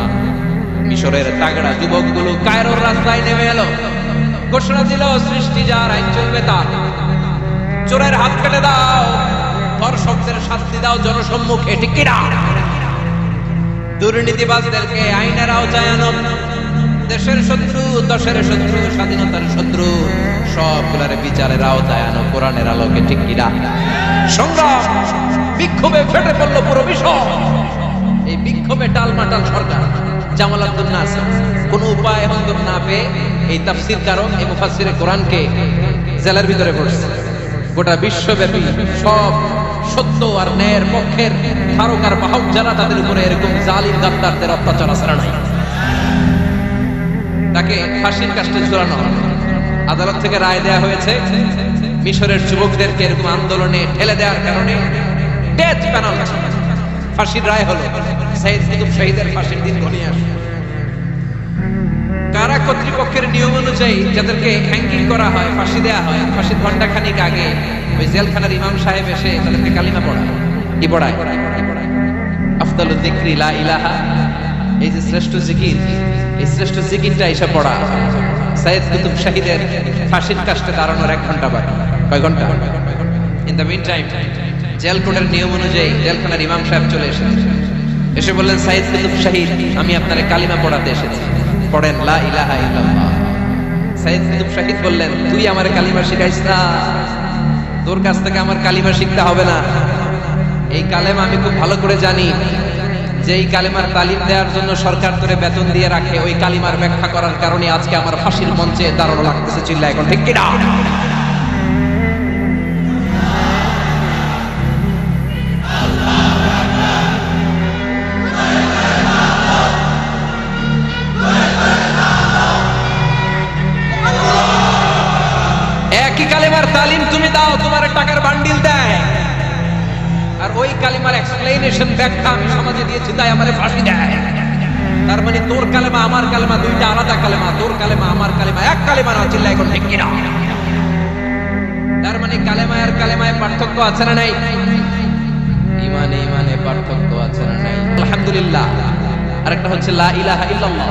মিশরের তাগড়া যুবকগুলো কায়রোর রাস্তায় নেমে এলো, ঘোষণা দিল সৃষ্টি যার, আইন চলবে তার। চোরের হাত কেটে দাও, ধর্ষকদের শাস্তি দাও জনসম্মুখে। ঠিক কি না? দুর্নীতিবাজদেরকে আইনের আওতায় আনো, দেশের শত্রু, দশের শত্রু, স্বাধীনতার শত্রু, সবগুলার বিচারের আওতায় আনো কোরআনের আলোকে, ঠিক কিনা? সংগ্রাম, বিক্ষোভে ফেটে পড়লো পুরো বিষয়। এই বিক্ষোভে টালমাটাল সরকার, জামাল আব্দুল নাসির কোন উপায় হন্তর না পেয়ে এই তাফসীর কারক এই মুফাসসিরে কোরআনকে জেলার ভিতরে পড়ছে। গোটা বিশ্বব্যাপী সব সত্য আর ন্যায়ের পক্ষের ধারক আর বাহক যারা, তাদের উপরে এরকম জালিম গাদ্দারদের অত্যাচার আছে নাই। তাকে ফাঁসির কাস্টে ঝুলানো হলো। আদালত থেকে রায় দেয়া হয়েছে, মিশরের যুবকদেরকে এরকম আন্দোলনে ঠেলে দেওয়ার কারণে ডেথ পেনাল্টি, ফাঁসির রায় হলো। সাইয়েদ কুতুব শহীদের ফাঁসির দিন ঘনিয়ে আসে। কারা কর্তৃপক্ষের নিয়ম অনুযায়ী যাদেরকে হ্যাঙ্গিং করা হয়, ফাঁসি দেয়া হয়, ফাঁসির ঘণ্টাখানিক আগে ওই জেলখানার ইমাম সাহেব এসে তাদেরকে কালিমা পড়ায়। কি পড়ায়? আফদালুয যিকরি লা ইলাহা, এই যে শ্রেষ্ঠ জিকির, এই শ্রেষ্ঠ জিকিরটা এসে পড়া। সাইয়েদ কুতুব শহীদের ফাঁসির কাস্টে দাঁড়ানোর 1 ঘন্টা বাকি। কয় ঘন্টা? In the meantime jail কোডের নিয়ম অনুযায়ী জেলখানার ইমাম সাহেব চলে এসে বললেন, সাইয়েদ কুতুব শহীদ, আমি আপনার কালিমা পড়াতে এসেছি, পড়েন লা ইলাহা ইল্লাল্লাহ। সাইয়েদ কুতুব শহীদ বললেন, তুই আমার কালিমা শিখাইস না, তোর কাছ থেকে আমার কালিমা শিখতে হবে না। এই কালেমা আমি খুব ভালো করে জানি, যে এই কালিমার তালিম দেওয়ার জন্য সরকার তোরে বেতন দিয়ে রাখে, ওই কালিমার ব্যাখ্যা করার কারণে আজকে আমার ফাঁসির মঞ্চে দাঁড়ানো লাগতেছে। চিল্লা এখন, ঠিক কিনা? একই কালিমার তালিম তুমি দাও, তোমার টাকার বান্ডিল দেয়, আর ওই কালিমার এক্সপ্লেনেশন ব্যাখ্যা আমি সমাজে দিয়েছি, তাই আমারে ফাঁসি দেয়। তার মানে তোর কালেমা আমার কালেমা দুইটা আলাদা কালেমা, তোর কালেমা আমার কালেমা এক কালেমা না। চিল্লা এখন, ঠিক কিনা? তার মানে কালেমায় আর কালেমায় পার্থক্য আছে না নাই? ইমানে ইমানে পার্থক্য আছে না নাই? আলহামদুলিল্লাহ। আরেকটা হচ্ছে লা ইলাহা ইল্লাল্লাহ,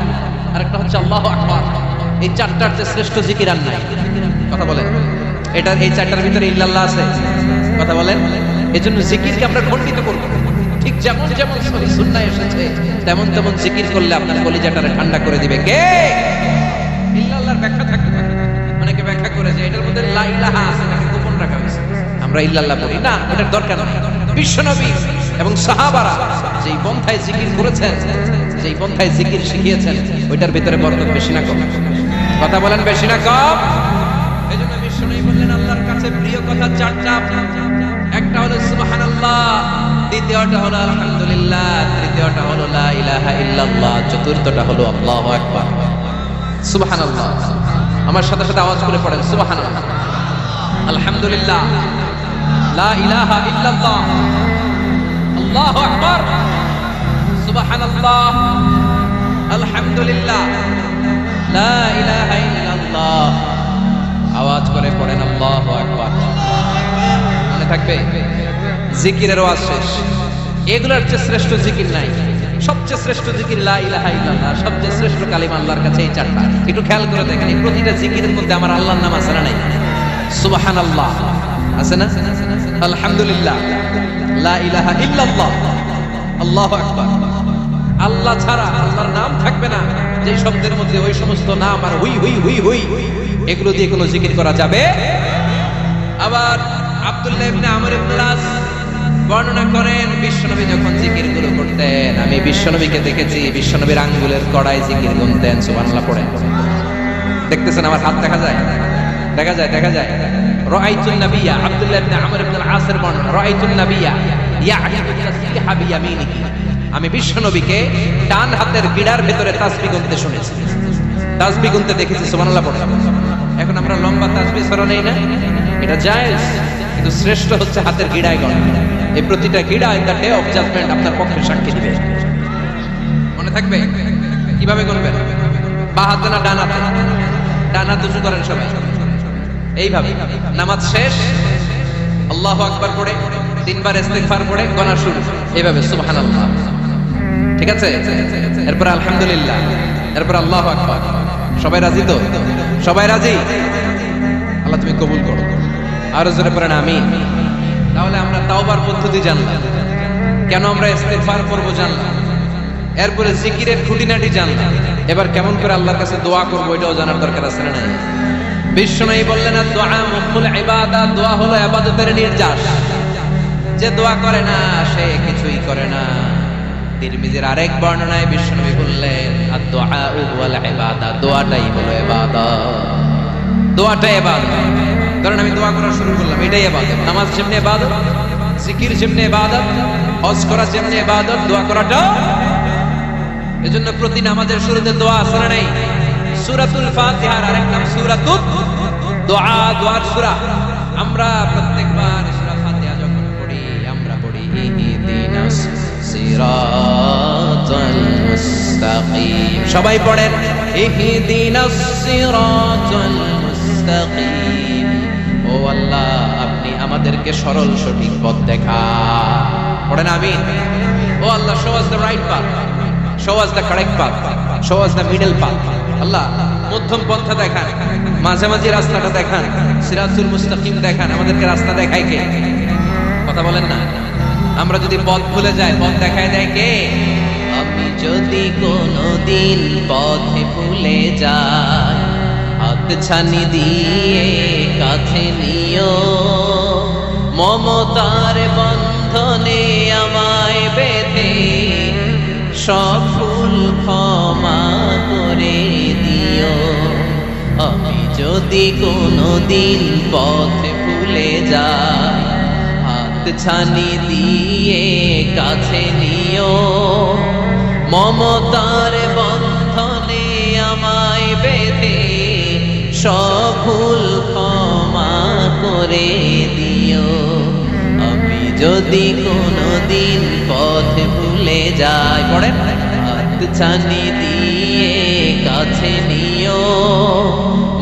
আরেকটা হচ্ছে আল্লাহু আকবার। এই চারটার যে শ্রেষ্ঠ জিকির আর নাই। কথা বলেন, এটা এই চারটার ভিতরে ইল্লাল্লাহ আছে? কথা বলেন। এজন্য জিকিরকে আমরা খণ্ডিত করব, ঠিক যেমন যেমন সহি সুন্নাহ এসেছে তেমন তেমন জিকির করলে আপনার কলিজাটারে ঠান্ডা করে দিবে কে? ইল্লাল্লাহর ব্যাখ্যা থাকে। অনেকে ব্যাখ্যা করে যে এটার মধ্যে লা ইলাহা আছে, নাকি গোপন রাখা হয়েছে, আমরা ইল্লাল্লাহ বলি না, এটার দরকার নেই। বিশ্বনবী এবং সাহাবারা যেই পন্থায় জিকির করেছেন, যেই পন্থায় জিকির শিখিয়েছেন, ওইটার ভিতরে বরকত বেশি না কম? কথা বলেন, বেশি না কম? এজন্য বিশ্বনবী বললেন, আল্লাহর কাছে প্রিয় কথা চারটা। একটা হলো সুবহানাল্লাহ, দ্বিতীয়টা হলো আলহামদুলিল্লাহ, তৃতীয়টা হলো লা ইলাহা ইল্লাল্লাহ, চতুর্থটা হলো আল্লাহু আকবার। সুবহানাল্লাহ, আমার সাথে সাথে আওয়াজ করে পড়েন সুবহানাল্লাহ, আলহামদুলিল্লাহ, লা ইলাহা ইল্লাল্লাহ, আল্লাহু আকবার, সুবহানাল্লাহ, আলহামদুলিল্লাহ, লা ইলাহা ইল্লাল্লাহ। আওয়াজ করে পড়েন আল্লাহু আকবার। মনে থাকবে? জিকিরের ওয়াজ শেষ। এগুলোর চেয়ে শ্রেষ্ঠ জিকির নাই। সবচেয়ে শ্রেষ্ঠ জিকির লা ইলাহা ইল্লাল্লাহ, সবচেয়ে শ্রেষ্ঠ কালিমা আল্লাহর কাছে এই চারটা। একটু খেয়াল করে দেখেন, এই প্রতিটা জিকিরের মধ্যে আমার আল্লাহর নাম আছে না নাই? সুবহানাল্লাহ আছে না? আলহামদুলিল্লাহ, লা ইলাহা ইল্লাল্লাহ, আল্লাহু আকবার। আল্লাহ ছাড়া আল্লাহর নাম থাকবে না, যে শব্দের মধ্যে ওই সমস্ত নাম আর হুই হুই হুই হুই, এগুলো দিয়ে কোনো জিকির করা যাবে? আবার আব্দুল্লাহ ইবনে আমর ইবনে আস বর্ণনা করেন, বিশ্বনবী যখন জিকিরগুলো করতেন, আমি বিশ্বনবীকে দেখেছি বিশ্বনবীর আঙ্গুলের কড়াই জিকির গুনতেন। সুবহানাল্লাহ পড়েন। দেখতেছেন আমার হাত দেখা যায়? দেখা যায়, দেখা যায়। রাআইতুন নাবিয়্যা, আব্দুল্লাহ ইবনে আমর ইবনে আল আসের বর্ণনা, রাআইতুন নাবিয়্যা ইয়া'রিফু তাসবিহা বিয়ামিনিহি, আমি বিশ্বনবীকে ডান হাতের গিড়ার ভিতরে তাসবিহ গুনতে শুনেছি, তাসবিহ গুনতে দেখেছি। সুবহানাল্লাহ পড়েন। এখন আমরা লম্বা তাসবিহ ছড়া নেই না, এটা জায়েজ, কিন্তু শ্রেষ্ঠ হচ্ছে হাতের গিড়ায় গণা। এই প্রতিটা গিড়া in the day of judgment আপনার পক্ষে সাক্ষী দিবে। মনে থাকবে? কিভাবে গুনবেন? বা হাতে না ডান হাতে? ডান হাত উঁচু করেন সবাই, এইভাবে। নামাজ শেষ, আল্লাহু আকবার পড়ে 3 বার ইস্তিগফার পড়ে গণা শুরু, এইভাবে সুবহানাল্লাহ। ঠিক আছে? এরপর আলহামদুলিল্লাহ, এরপর আল্লাহু আকবার। সবাই রাজি তো? সবাই রাজি? আল্লাহ তুমি কবুল করো। আরো জোরে পড়েন আমিন। তাহলে আমরা তাওবার পদ্ধতি জানলাম, কেন আমরা ইস্তিগফার করব জানলাম, এরপরে জিকিরের খুঁটিনাটি জানলাম, এবার কেমন করে আল্লাহর কাছে দোয়া করবো এটাও জানার দরকার আছে না? বিশ্বনবী বললেন দোয়া মুখুল ইবাদত, দোয়া হলো ইবাদতের নির্যাস। যে দোয়া করে না সে কিছুই করে না। তিরমিজির আরেক বর্ণনায় বিশ্বনবী বললেন আদ-দুআ ওয়াল ইবাদত, দোয়াটাই হলো ইবাদত, দোয়াটাই ইবাদত। কারণ আমি দোয়া করা শুরু করলাম, এটাই ইবাদত। নামাজ যেমনি ইবাদত, জিকির যেমনি ইবাদত, হজ করা যেমনি ইবাদত, দোয়া করাটা। এজন্য প্রতি নামাজের শুরুতে দোয়া আছে না নাই? সূরাতুল ফাতিহার আরেক নাম সূরাতুদ দোয়া, দোয়ার সূরা। আমরা প্রত্যেকবার সূরা ফাতিহা যখন পড়ি আমরা পড়ি ইহদিনাস সিরাতাল মুস্তাকিম। সবাই পড়েন ইহদিনাস সিরাতাল মুস্তাকিম। ও আল্লাহ, আপনি আমাদেরকে সরল সঠিক পথ দেখান। পড়েন আমিন। ও আল্লাহ, show us the right path, show us the correct path, show us the middle path. আল্লাহ, মধ্যম পন্থা দেখান, মাঝামাঝি রাস্তাটা দেখান, সিরাতুল মুস্তাকিম দেখান। আমাদেরকে রাস্তা দেখায় কে? কথা বলেন না। আমরা যদি পথ ভুলে যাই, পথ দেখায় দেয় কে? আমি যদি কোনদিন পথে ভুলে যাই, হাত ছানি দিয়ে কাছে নিও, মমতার বন্ধনে আমায় বেঁধে সব ভুল ক্ষমা করে দিও। আমি যদি কোনদিন পথে ভুলে যাই, হাত ছানি দিয়ে কাছে নিও, মমতার বন্ধনে আমায় বেঁধে সব ভুল ক্ষমা করে দিও। আমি যদি কোনদিন পথে ভুলে যাই, পড়েন, হাত ছানি দিয়ে কাছে নিও,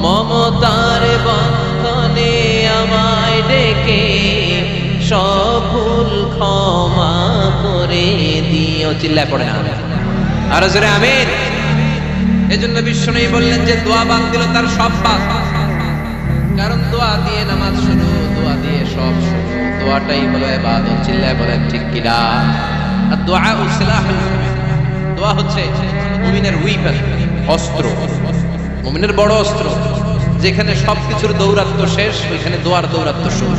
মমতার বন্ধনে আমায় ডেকে সব ভুল ক্ষমা করে দিও। চিল্লায় পড়েন আমিন। আরো জোরে আমিন। এজন্য বিশ্বনবী বললেন যে দোয়া বাদ দিল তার সব বাদ। কারণ দোয়া দিয়ে নামাজ শুরু, দোয়া দিয়ে সব শুরু, দোয়াটাই হলো ইবাদত। চিল্লায় বলেন ঠিক কিনা? আর দোয়া সিলাহুল মুমিন, দোয়া হচ্ছে মুমিনের উইপন, অস্ত্র, মুমিনের বড় অস্ত্র। যেখানে সবকিছুর দৌরাত্ম্য শেষ, ওইখানে দোয়ার দৌরাত্ম্য শুরু।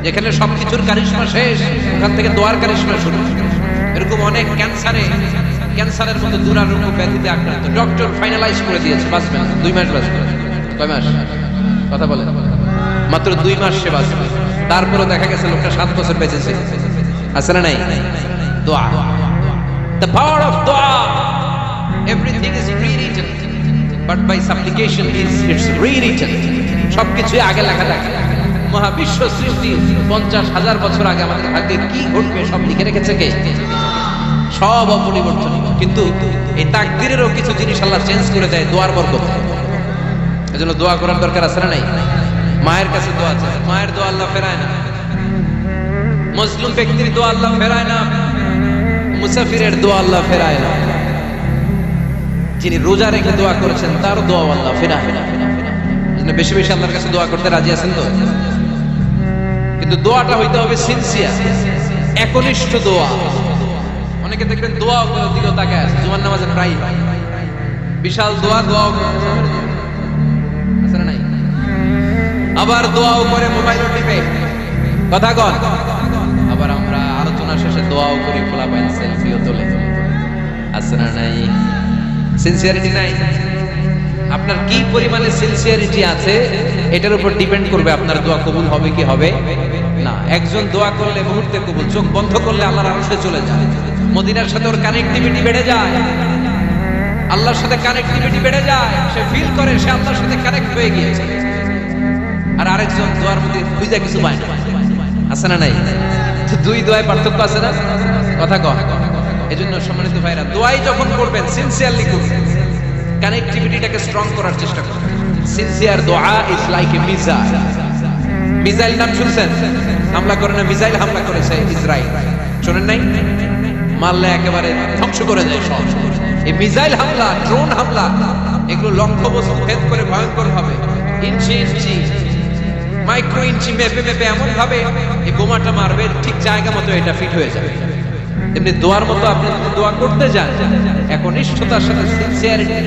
যেখানে সবকিছুর কারিশমা শেষ, ওখান থেকে দোয়ার কারিশমা শুরু। এরকম অনেক ক্যান্সারের মতো দুরারোগ্য ব্যাধিতে আক্রান্ত, ডক্টর ফাইনালাইজ করে দিয়েছে বাঁচবে না, 2 মাস বাঁচবে। কয় মাস? কথা বলে। মাত্র 2 মাস সে বাঁচবে। তারপরে দেখা গেছে লোকটা 7 বছর বেঁচেছে। আছে না নাই? দোয়া, the power of dua. Everything is rewritten, but by supplication it's rewritten. সবকিছু আগে লেখা থাকে। মহাবিশ্ব সৃষ্টি 50,000 বছর আগে আমাদের ভাগ্যে কি ঘটবে সব লিখে রেখেছে কে? সব অপরিবর্তনীয়। কিন্তু এই তাকদীরেরও কিছু জিনিস আল্লাহ চেঞ্জ করে দেয় দোয়ার বরকতে। এজন্য দোয়া করার দরকার আছে না নাই? মায়ের কাছে দোয়া চাই, মায়ের দোয়া আল্লাহ ফেরায় না। মুসলিম ব্যক্তির দোয়া আল্লাহ ফেরায় না, মুসাফিরের দোয়া আল্লাহ ফেরায় না। যিনি রোজা রেখে দোয়া করেছেন তার দোয়া আল্লাহ ফেরায় না। এজন্য বেশি বেশি আল্লাহর কাছে দোয়া করতে রাজি আছেন তো? কিন্তু দোয়াটা হইতে হবে সিনসিয়ার, একনিষ্ঠ দোয়া। অনেকে দেখবেন দোয়াও করে দিকেও তাকায় আছে, জুমার নামাজে প্রায় বিশাল দোয়াও আছে না নাই? আবার দোয়াও করে মোবাইল টিপে, কথা কন। আবার আমরা আলোচনা শেষে দোয়াও করি, খোলা পাইন সেলফিও তোলে, আছে না নাই? সিনসিয়ারিটি নাই। আপনার কি পরিমাণে সিনসিয়ারিটি আছে এটার উপর ডিপেন্ড করবে আপনার দোয়া কবুল হবে কি হবে না। একজন দোয়া করলে মুহূর্তে কবুল, চোখ বন্ধ করলে আল্লাহর আরশে চলে যায়, মদিনার সাথে ওর কানেক্টিভিটি বেড়ে যায়, আল্লাহর সাথে কানেক্টিভিটি বেড়ে যায়, সে ফিল করে সে আল্লাহর সাথে কানেক্ট হয়ে গিয়েছে। আর আরেকজন দোয়ার মধ্যে বুঝা কিছু পায় না, আছে না নাই? দুই দোয়ায় পার্থক্য আছে না? কথা কন। এজন্য সম্মানিত ভাইরা, দোয়াই যখন করবেন সিনসিয়ারলি করবেন, কানেক্টিভিটিটাকে স্ট্রং করার চেষ্টা করবেন। সিনসিয়ার দোয়া is like a missile. Missile নাম শুনছেন? হামলা করে না, মিসাইল হামলা করেছে ইসরায়েল, শুনেন নাই? মারলে একেবারে ধ্বংস করে দেয় সব। এই মিসাইল হামলা, ড্রোন হামলা, এগুলো লক্ষ্যবস্তু ভেদ করে ভয়ঙ্কর ভাবে ইঞ্চি ইঞ্চি, মাইক্রো ইঞ্চি মেপে মেপে এমন ভাবে এই বোমাটা মারবে ঠিক জায়গা মতো এটা ফিট হয়ে যাবে। এমনি দোয়ার মতো আপনি যদি দোয়া করতে যান, একনিষ্ঠতার সাথে সিনসিয়ারিটির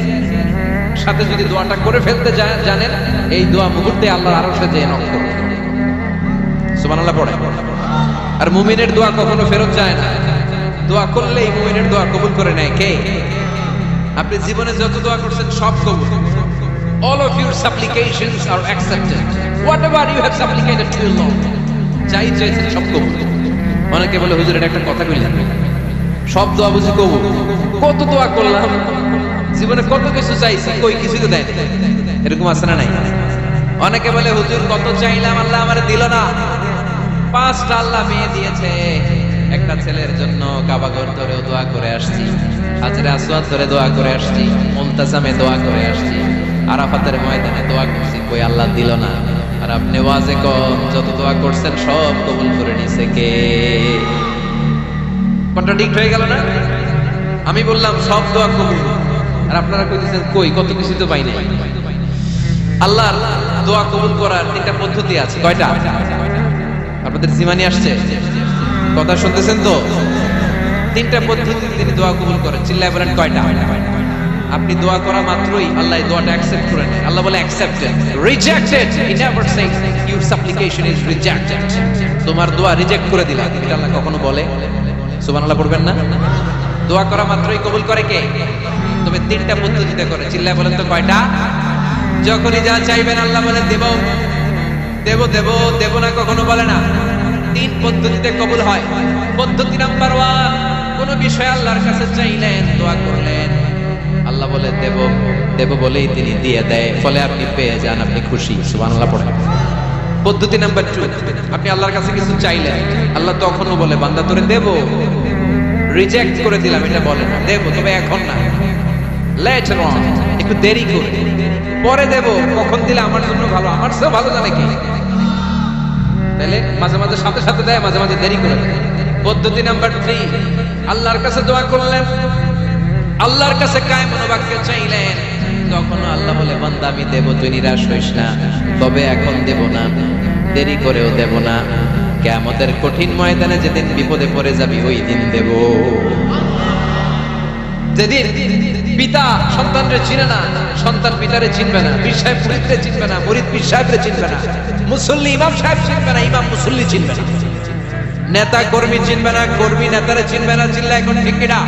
সাথে যদি দোয়াটা করে ফেলতে জানেন, এই দোয়া মুহূর্তে আল্লাহর আরশে যেয়ে নক করবে। সুবহানাল্লাহ পড়ে। আর মুমিনের দোয়া কখনো ফেরত যায় না। দোয়া করলেই মুমিনের দোয়া কবুল করে নেয় কে? আপনি জীবনে যত দোয়া করছেন সব কবুল। All of your supplications are accepted. Whatever you have supplicated to Allah, যাই চাইছেন সব কবুল। অনেকে বলে হুজুর এটা একটা কথা কইলেন, সব দোয়া বুঝি কবুল? কত দোয়া করলাম, জীবনে কত কিছু চাইছি, কই কিছু তো দেয় না। এরকম আছে না নাই? অনেকে বলে হুজুর কত চাইলাম আল্লাহ আমারে দিল না। 5টা আল্লাহ মেয়ে দিয়েছে। একটা ছেলের জন্য কাবা ঘর ধরে দোয়া করে আসছি, হাজরে আসওয়াদ ধরে দোয়া করে আসছি, মুলতাজামে দোয়া করে আসছি, আরাফাতের ময়দানে দোয়া করছি, কই আল্লাহ দিল না। আর আপনি ওয়াজে কোন যত দোয়া করছেন সব কবুল করে নিছে কে? কন্ট্রাডিক্ট হয়ে গেল না? আমি বললাম সব দোয়া কবুল, আর আপনারা কইতেছেন কই কত কিছু তো পাই নাই। আল্লাহর দোয়া কবুল করার 3টা পদ্ধতি আছে। কয়টা? আপনাদের জিমানি আসছে? কথা শুনতেছেন তো? 3টা পদ্ধতি তিনি দোয়া কবুল করেন। চিল্লায় বলেন কয়টা? আপনি দোয়া করা মাত্রই আল্লাহ দোয়াটা অ্যাকসেপ্ট করে নেয়। আল্লাহ বলে accepted, rejected he never Sage your সাপ্লিকেশন is rejected. তোমার দোয়া রিজেক্ট করে দিলাম, এটা আল্লাহ কখনো বলে? সুবহানাল্লাহ পড়বেন না? দোয়া করা মাত্রই কবুল করে কে? তবে 3টা পদ্ধতিতে করে। চিল্লায় বলেন তো কয়টা? যখনই যা চাইবেন আল্লাহ বলে দেব দেব দেব দেব না, কখনো বলে না। 3 পদ্ধতিতে কবুল হয়। পদ্ধতি নাম্বার 1, কোন বিষয় আল্লাহর কাছে চাইলেন, দোয়া করলেন, আল্লাহ বলে দেব দেব বলেই তিনি দিয়ে দেয়, ফলে আপনি পেয়ে যান, আপনি খুশি। সুবহানাল্লাহ পড়েন। পদ্ধতি নাম্বার 2, আপনি আল্লাহর কাছে কিছু চাইলেন, আল্লাহ তখনও বলে বান্দা তোরে দেব, রিজেক্ট করে দিলাম এটা বলে না, দেব তবে এখন না, লেটার অন, একটু দেরি করে, পরে দেব, কখন দিলে আমার জন্য ভালো, আমার চেয়ে ভালো জানে কি। তাহলে মাঝে মাঝে সাথে সাথে দেয়, মাঝে মাঝে দেরি করে দেয়। পদ্ধতি নাম্বার 3, আল্লাহর কাছে দোয়া করলেন, আল্লাহর কাছে কায়ে মনোবাক্যে চাইলেন, তখন আল্লাহ বলে বান্দা আমি দেব, তুই নিরাশ হইস না, তবে এখন দেব না, দেরি করেও দেব না, কিয়ামতের কঠিন ময়দানে যেদিন বিপদে পড়ে যাবি ওই দিন দেব। যেদিন পিতা সন্তানরে চিনে না, সন্তান পিতারে চিনবে না, পীর সাহেব মুরিদরে চিনবে না, মুরিদ পীর সাহেবরে চিনবে না, মুসল্লি ইমাম সাহেব চিনবে না, ইমাম মুসল্লি চিনবে না, নেতা কর্মী চিনবে না, কর্মী নেতারে চিনবে না। চিল্লা এখন ঠিক কিনা?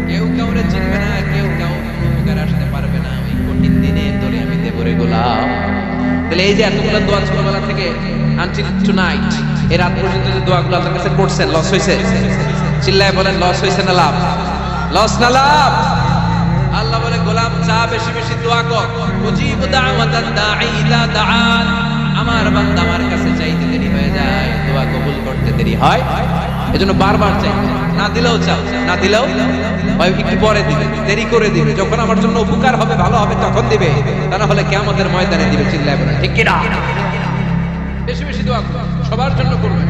কেউ কাউরে চিনবে না, কেউ কাউ উপকার আসতে পারবে না। ওই কঠিন দিনে তোরে আমি দেব রে গোলাম। তাহলে এই যে এতগুলো দোয়া ছোটবেলা থেকে আনটিল টুনাইট, এই রাত পর্যন্ত যে দোয়াগুলো আল্লাহর কাছে করছেন, লস হয়েছে? চিল্লায় বলেন লস হয়েছে না লাভ? লস না লাভ? আল্লাহ বলে গোলাম চা বেশি বেশি দোয়া কর, উজিবু দাওয়াতাদ দাঈ ইযা দাআন। আমার বান্দা আমার কাছে চাইতে দেরি হয়ে যায়, দোয়া কবুল করতে দেরি হয়, এজন্য বারবার চাই। না দিলেও চাও, না দিলেও হয় একটু পরে দিবে, দেরি করে দিবে, যখন আমার জন্য উপকার হবে, ভালো হবে তখন দিবে, তা না হলে কিয়ামতের ময়দানে দিবে। চিল্লায় বলেন ঠিক কিনা? বেশি বেশি দোয়া করুন, সবার জন্য করবেন,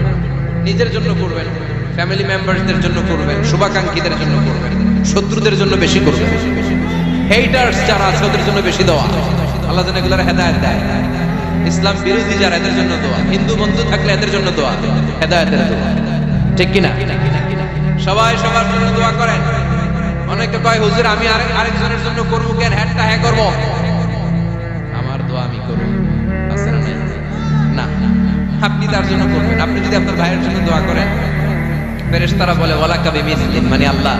নিজের জন্য করবেন, ফ্যামিলি মেম্বারসদের জন্য করবেন, শুভাকাঙ্ক্ষীদের জন্য করবেন, শত্রুদের জন্য বেশি করবেন, হেটার্স যারা আছে ওদের জন্য বেশি দোয়া। আল্লাহ যেন এগুলোর হেদায়েত দেয়। ইসলাম বিরোধী যারা এদের জন্য দোয়া, হিন্দু বন্ধু থাকলে এদের জন্য দোয়া, হেদায়েতের দোয়া, ঠিক কিনা? সবাই সবার জন্য দোয়া করেন। অনেকে কয় হুজুর আমি আরেকজনের জন্য করবো কেন, হ্যাটটা হ্যাঁ করবো, আমার দোয়া আমি করবো, আছে না? না, আপনি তার জন্য করবেন। আপনি যদি আপনার ভাইয়ের জন্য দোয়া করেন, ফেরেশতারা বলে ওয়ালাকা বিমিসলিন, মানে আল্লাহ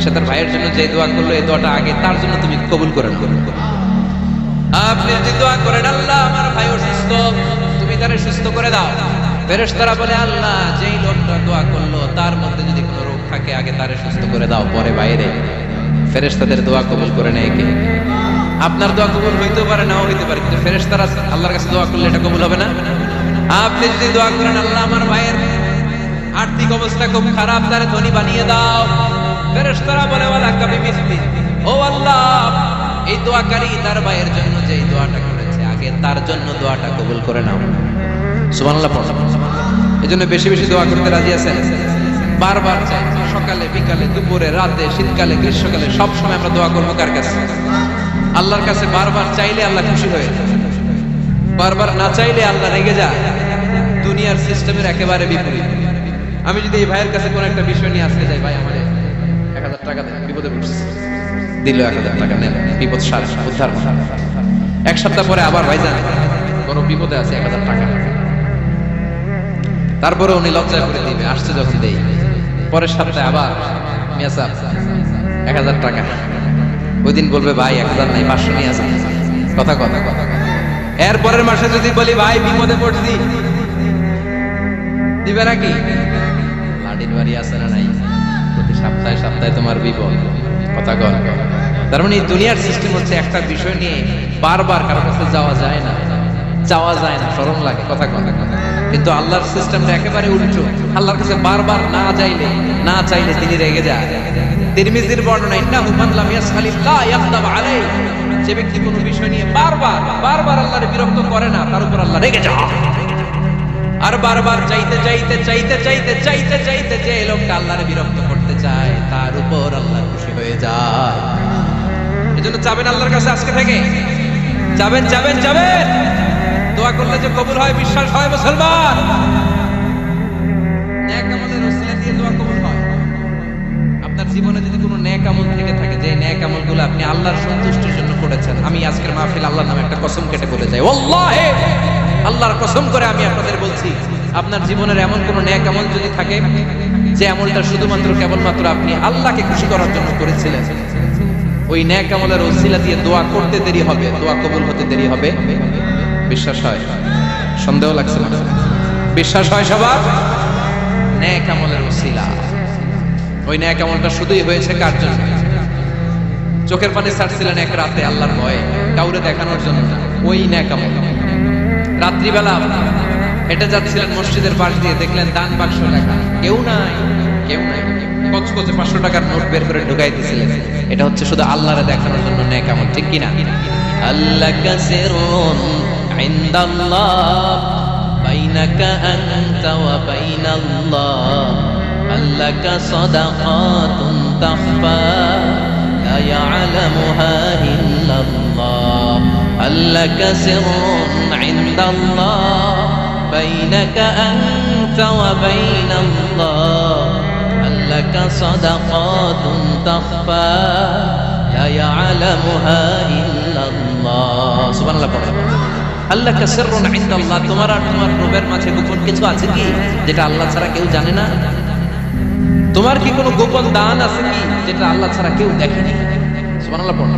সে তার ভাইয়ের জন্য যে দোয়া করলো এই দোয়াটা আগে তার জন্য তুমি কবুল করে নাও। আপনি যদি দোয়া করেন আল্লাহ আমার ভাই অসুস্থ, তুমি তারে সুস্থ করে দাও, ফেরেশতারা বলে আল্লাহ যেই লোকটা দোয়া করলো তার মধ্যে যদি কোনো রোগ থাকে আগে তারে সুস্থ করে দাও, পরে বাইরে। ফেরেশতাদের দোয়া কবুল করে নেয় কে? আপনার দোয়া কবুল হইতেও পারে, নাও হইতে পারে, কিন্তু ফেরেশতারা আল্লাহর কাছে দোয়া করলে এটা কবুল হবে না। আপনি যদি দোয়া করেন আল্লাহ আমার ভাইয়ের আর্থিক অবস্থা খুব খারাপ, তারে ধনী বানিয়ে দাও, ফেরেশতারা বলে ওয়ালাকা বিমিসলিন, ও আল্লাহ এই দোয়াকারী তার ভাইয়ের জন্য যে দোয়াটা করেছে আগে তার জন্য দোয়াটা কবুল করে নাও। সুবহানাল্লাহ পড়ো। এজন্য বেশি বেশি দোয়া করতে রাজি আছেন? বারবার চাই, সকালে বিকালে দুপুরে রাতে শীতকালে গ্রীষ্মকালে সব সময় আমরা দোয়া করবো কার কাছে? আল্লাহর কাছে। বারবার চাইলে আল্লাহ খুশি হয়ে যায়, বারবার না চাইলে আল্লাহ রেগে যায়। দুনিয়ার সিস্টেমের একেবারে বিপরীত। আমি যদি এই ভাইয়ের কাছে কোনো একটা বিষয় নিয়ে আসতে যাই, ভাই আমার 1000 টাকা দেন, বিপদে পড়ছি, দিল 1000 টাকা, নেন, বিপদ সার উদ্ধার। এক সপ্তাহ পরে আবার ভাইজান কোনো বিপদে আছে, 1000 টাকা। তারপরে উনি লজ্জা করে দিবে, আসছে যখন দেই। পরের সপ্তাহে আবার মিয়া সাহেব 1000 টাকা। ওই দিন বলবে ভাই 1000 নাই, 500 নিয়ে আসেন। কথা কথা কথা। এর পরের মাসে যদি বলি ভাই বিপদে পড়ছি, দিবে নাকি? লাঠির বাড়ি আছে না নাই? প্রতি সপ্তাহে সপ্তাহে তোমার বিপদ। কথা কর। তার মানে এই দুনিয়ার সিস্টেম হচ্ছে একটা বিষয় নিয়ে বারবার কারোর কাছে যাওয়া যায় না, চাওয়া যায় না, শরম লাগে। কথা কথা কথা। কিন্তু আল্লাহর সিস্টেমটা একেবারে উল্টো। আল্লাহর কাছে বারবার না চাইলে তিনি রেগে যায়। তিরমিজির বর্ণনা, ইন্নাহু মান লাম ইয়াসআলিল্লাহ ইয়াগদাব আলাইহি, যে ব্যক্তি কোনো বিষয় নিয়ে বারবার আল্লাহর বিরক্ত করে না, তার উপর আল্লাহ রেগে যায়। আর বারবার চাইতে যে লোকটা আল্লাহর বিরক্ত করতে চায়, তার উপর আল্লাহ খুশি হয়ে যায়। এজন্য চাবেন আল্লাহর কাছে আজকে থেকে, যাবেন। দোয়া করলে যে কবুল হয়, বিশ্বাস হয় মুসলমান। নেক আমলের ওসিলা দিয়ে দোয়া কবুল হয়। আপনার জীবনে যদি কোনো নেক আমল থেকে থাকে, যে নেক আমলগুলো আপনি আল্লাহর সন্তুষ্টির জন্য করেছেন, আমি আজকের মাহফিল আল্লাহর নামে একটা কসম কেটে বলে যাই, ওয়াল্লাহি আল্লাহর কসম করে আমি আপনাদের বলছি, আপনার জীবনের এমন কোনো নেক আমল যদি থাকে, যে আমলটা শুধুমাত্র কেবলমাত্র আপনি আল্লাহকে খুশি করার জন্য করেছিলেন, ওই নেক আমলের ওসিলা দিয়ে দোয়া করতে দেরি হবে, দোয়া কবুল হতে দেরি হবে। বিশ্বাস হয়? সন্দেহ লাগছে না? বিশ্বাস হয় সবার? নেক আমলের ওসিলা, ওই নেক আমলটা শুধুই হয়েছে কার জন্য? চোখের পানি ছাড়ছিলেন এক রাতে আল্লাহর ভয়ে, কাউরে দেখানোর জন্য না। ওই নেক আমল। রাত্রিবেলা হেঁটে যাচ্ছিলেন মসজিদের পাশ দিয়ে, দেখলেন দান বাক্স লেখা, কেউ নাই। কচকচে 500 টাকার নোট বের করে ঢুকাই দিয়েছিলেন। এটা হচ্ছে শুধু আল্লাহরে দেখানোর জন্য নেক আমল, ঠিক কিনা? আল্লাকা সিররুন ইনদাল্লাহ বাইনাকা আনতা ওয়া বাইনাল্লাহ, আল্লাকা সাদাকাতুন তাখফা লা ইয়ালামুহা ইল্লাল্লাহ, আল্লাকা সিররুন ইনদাল্লাহ বাইনাকা আনতা ওয়া বাইনাল্লাহ, আল্লাকা সাদাকাতুন তাখফা লা ইয়ালামুহা ইল্লাল্লাহ। সুবহানাল্লাহ পড়ো। আল্লাকা সিররুন ইনদাল্লাহ, তোমার আর তোমার রবের মাঝে গোপন কিছু আছে কি, যেটা আল্লাহ ছাড়া কেউ জানে না? তোমার কি কোনো গোপন দান আছে কি, যেটা আল্লাহ ছাড়া কেউ দেখেনি? সুবহানাল্লাহ পড়ো।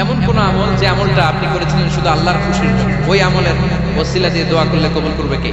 এমন কোন আমল, যে আমলটা আপনি করেছিলেন শুধু আল্লাহর খুশির জন্য, ওই আমলের ওসিলা দিয়ে দোয়া করলে কবুল করবে কে?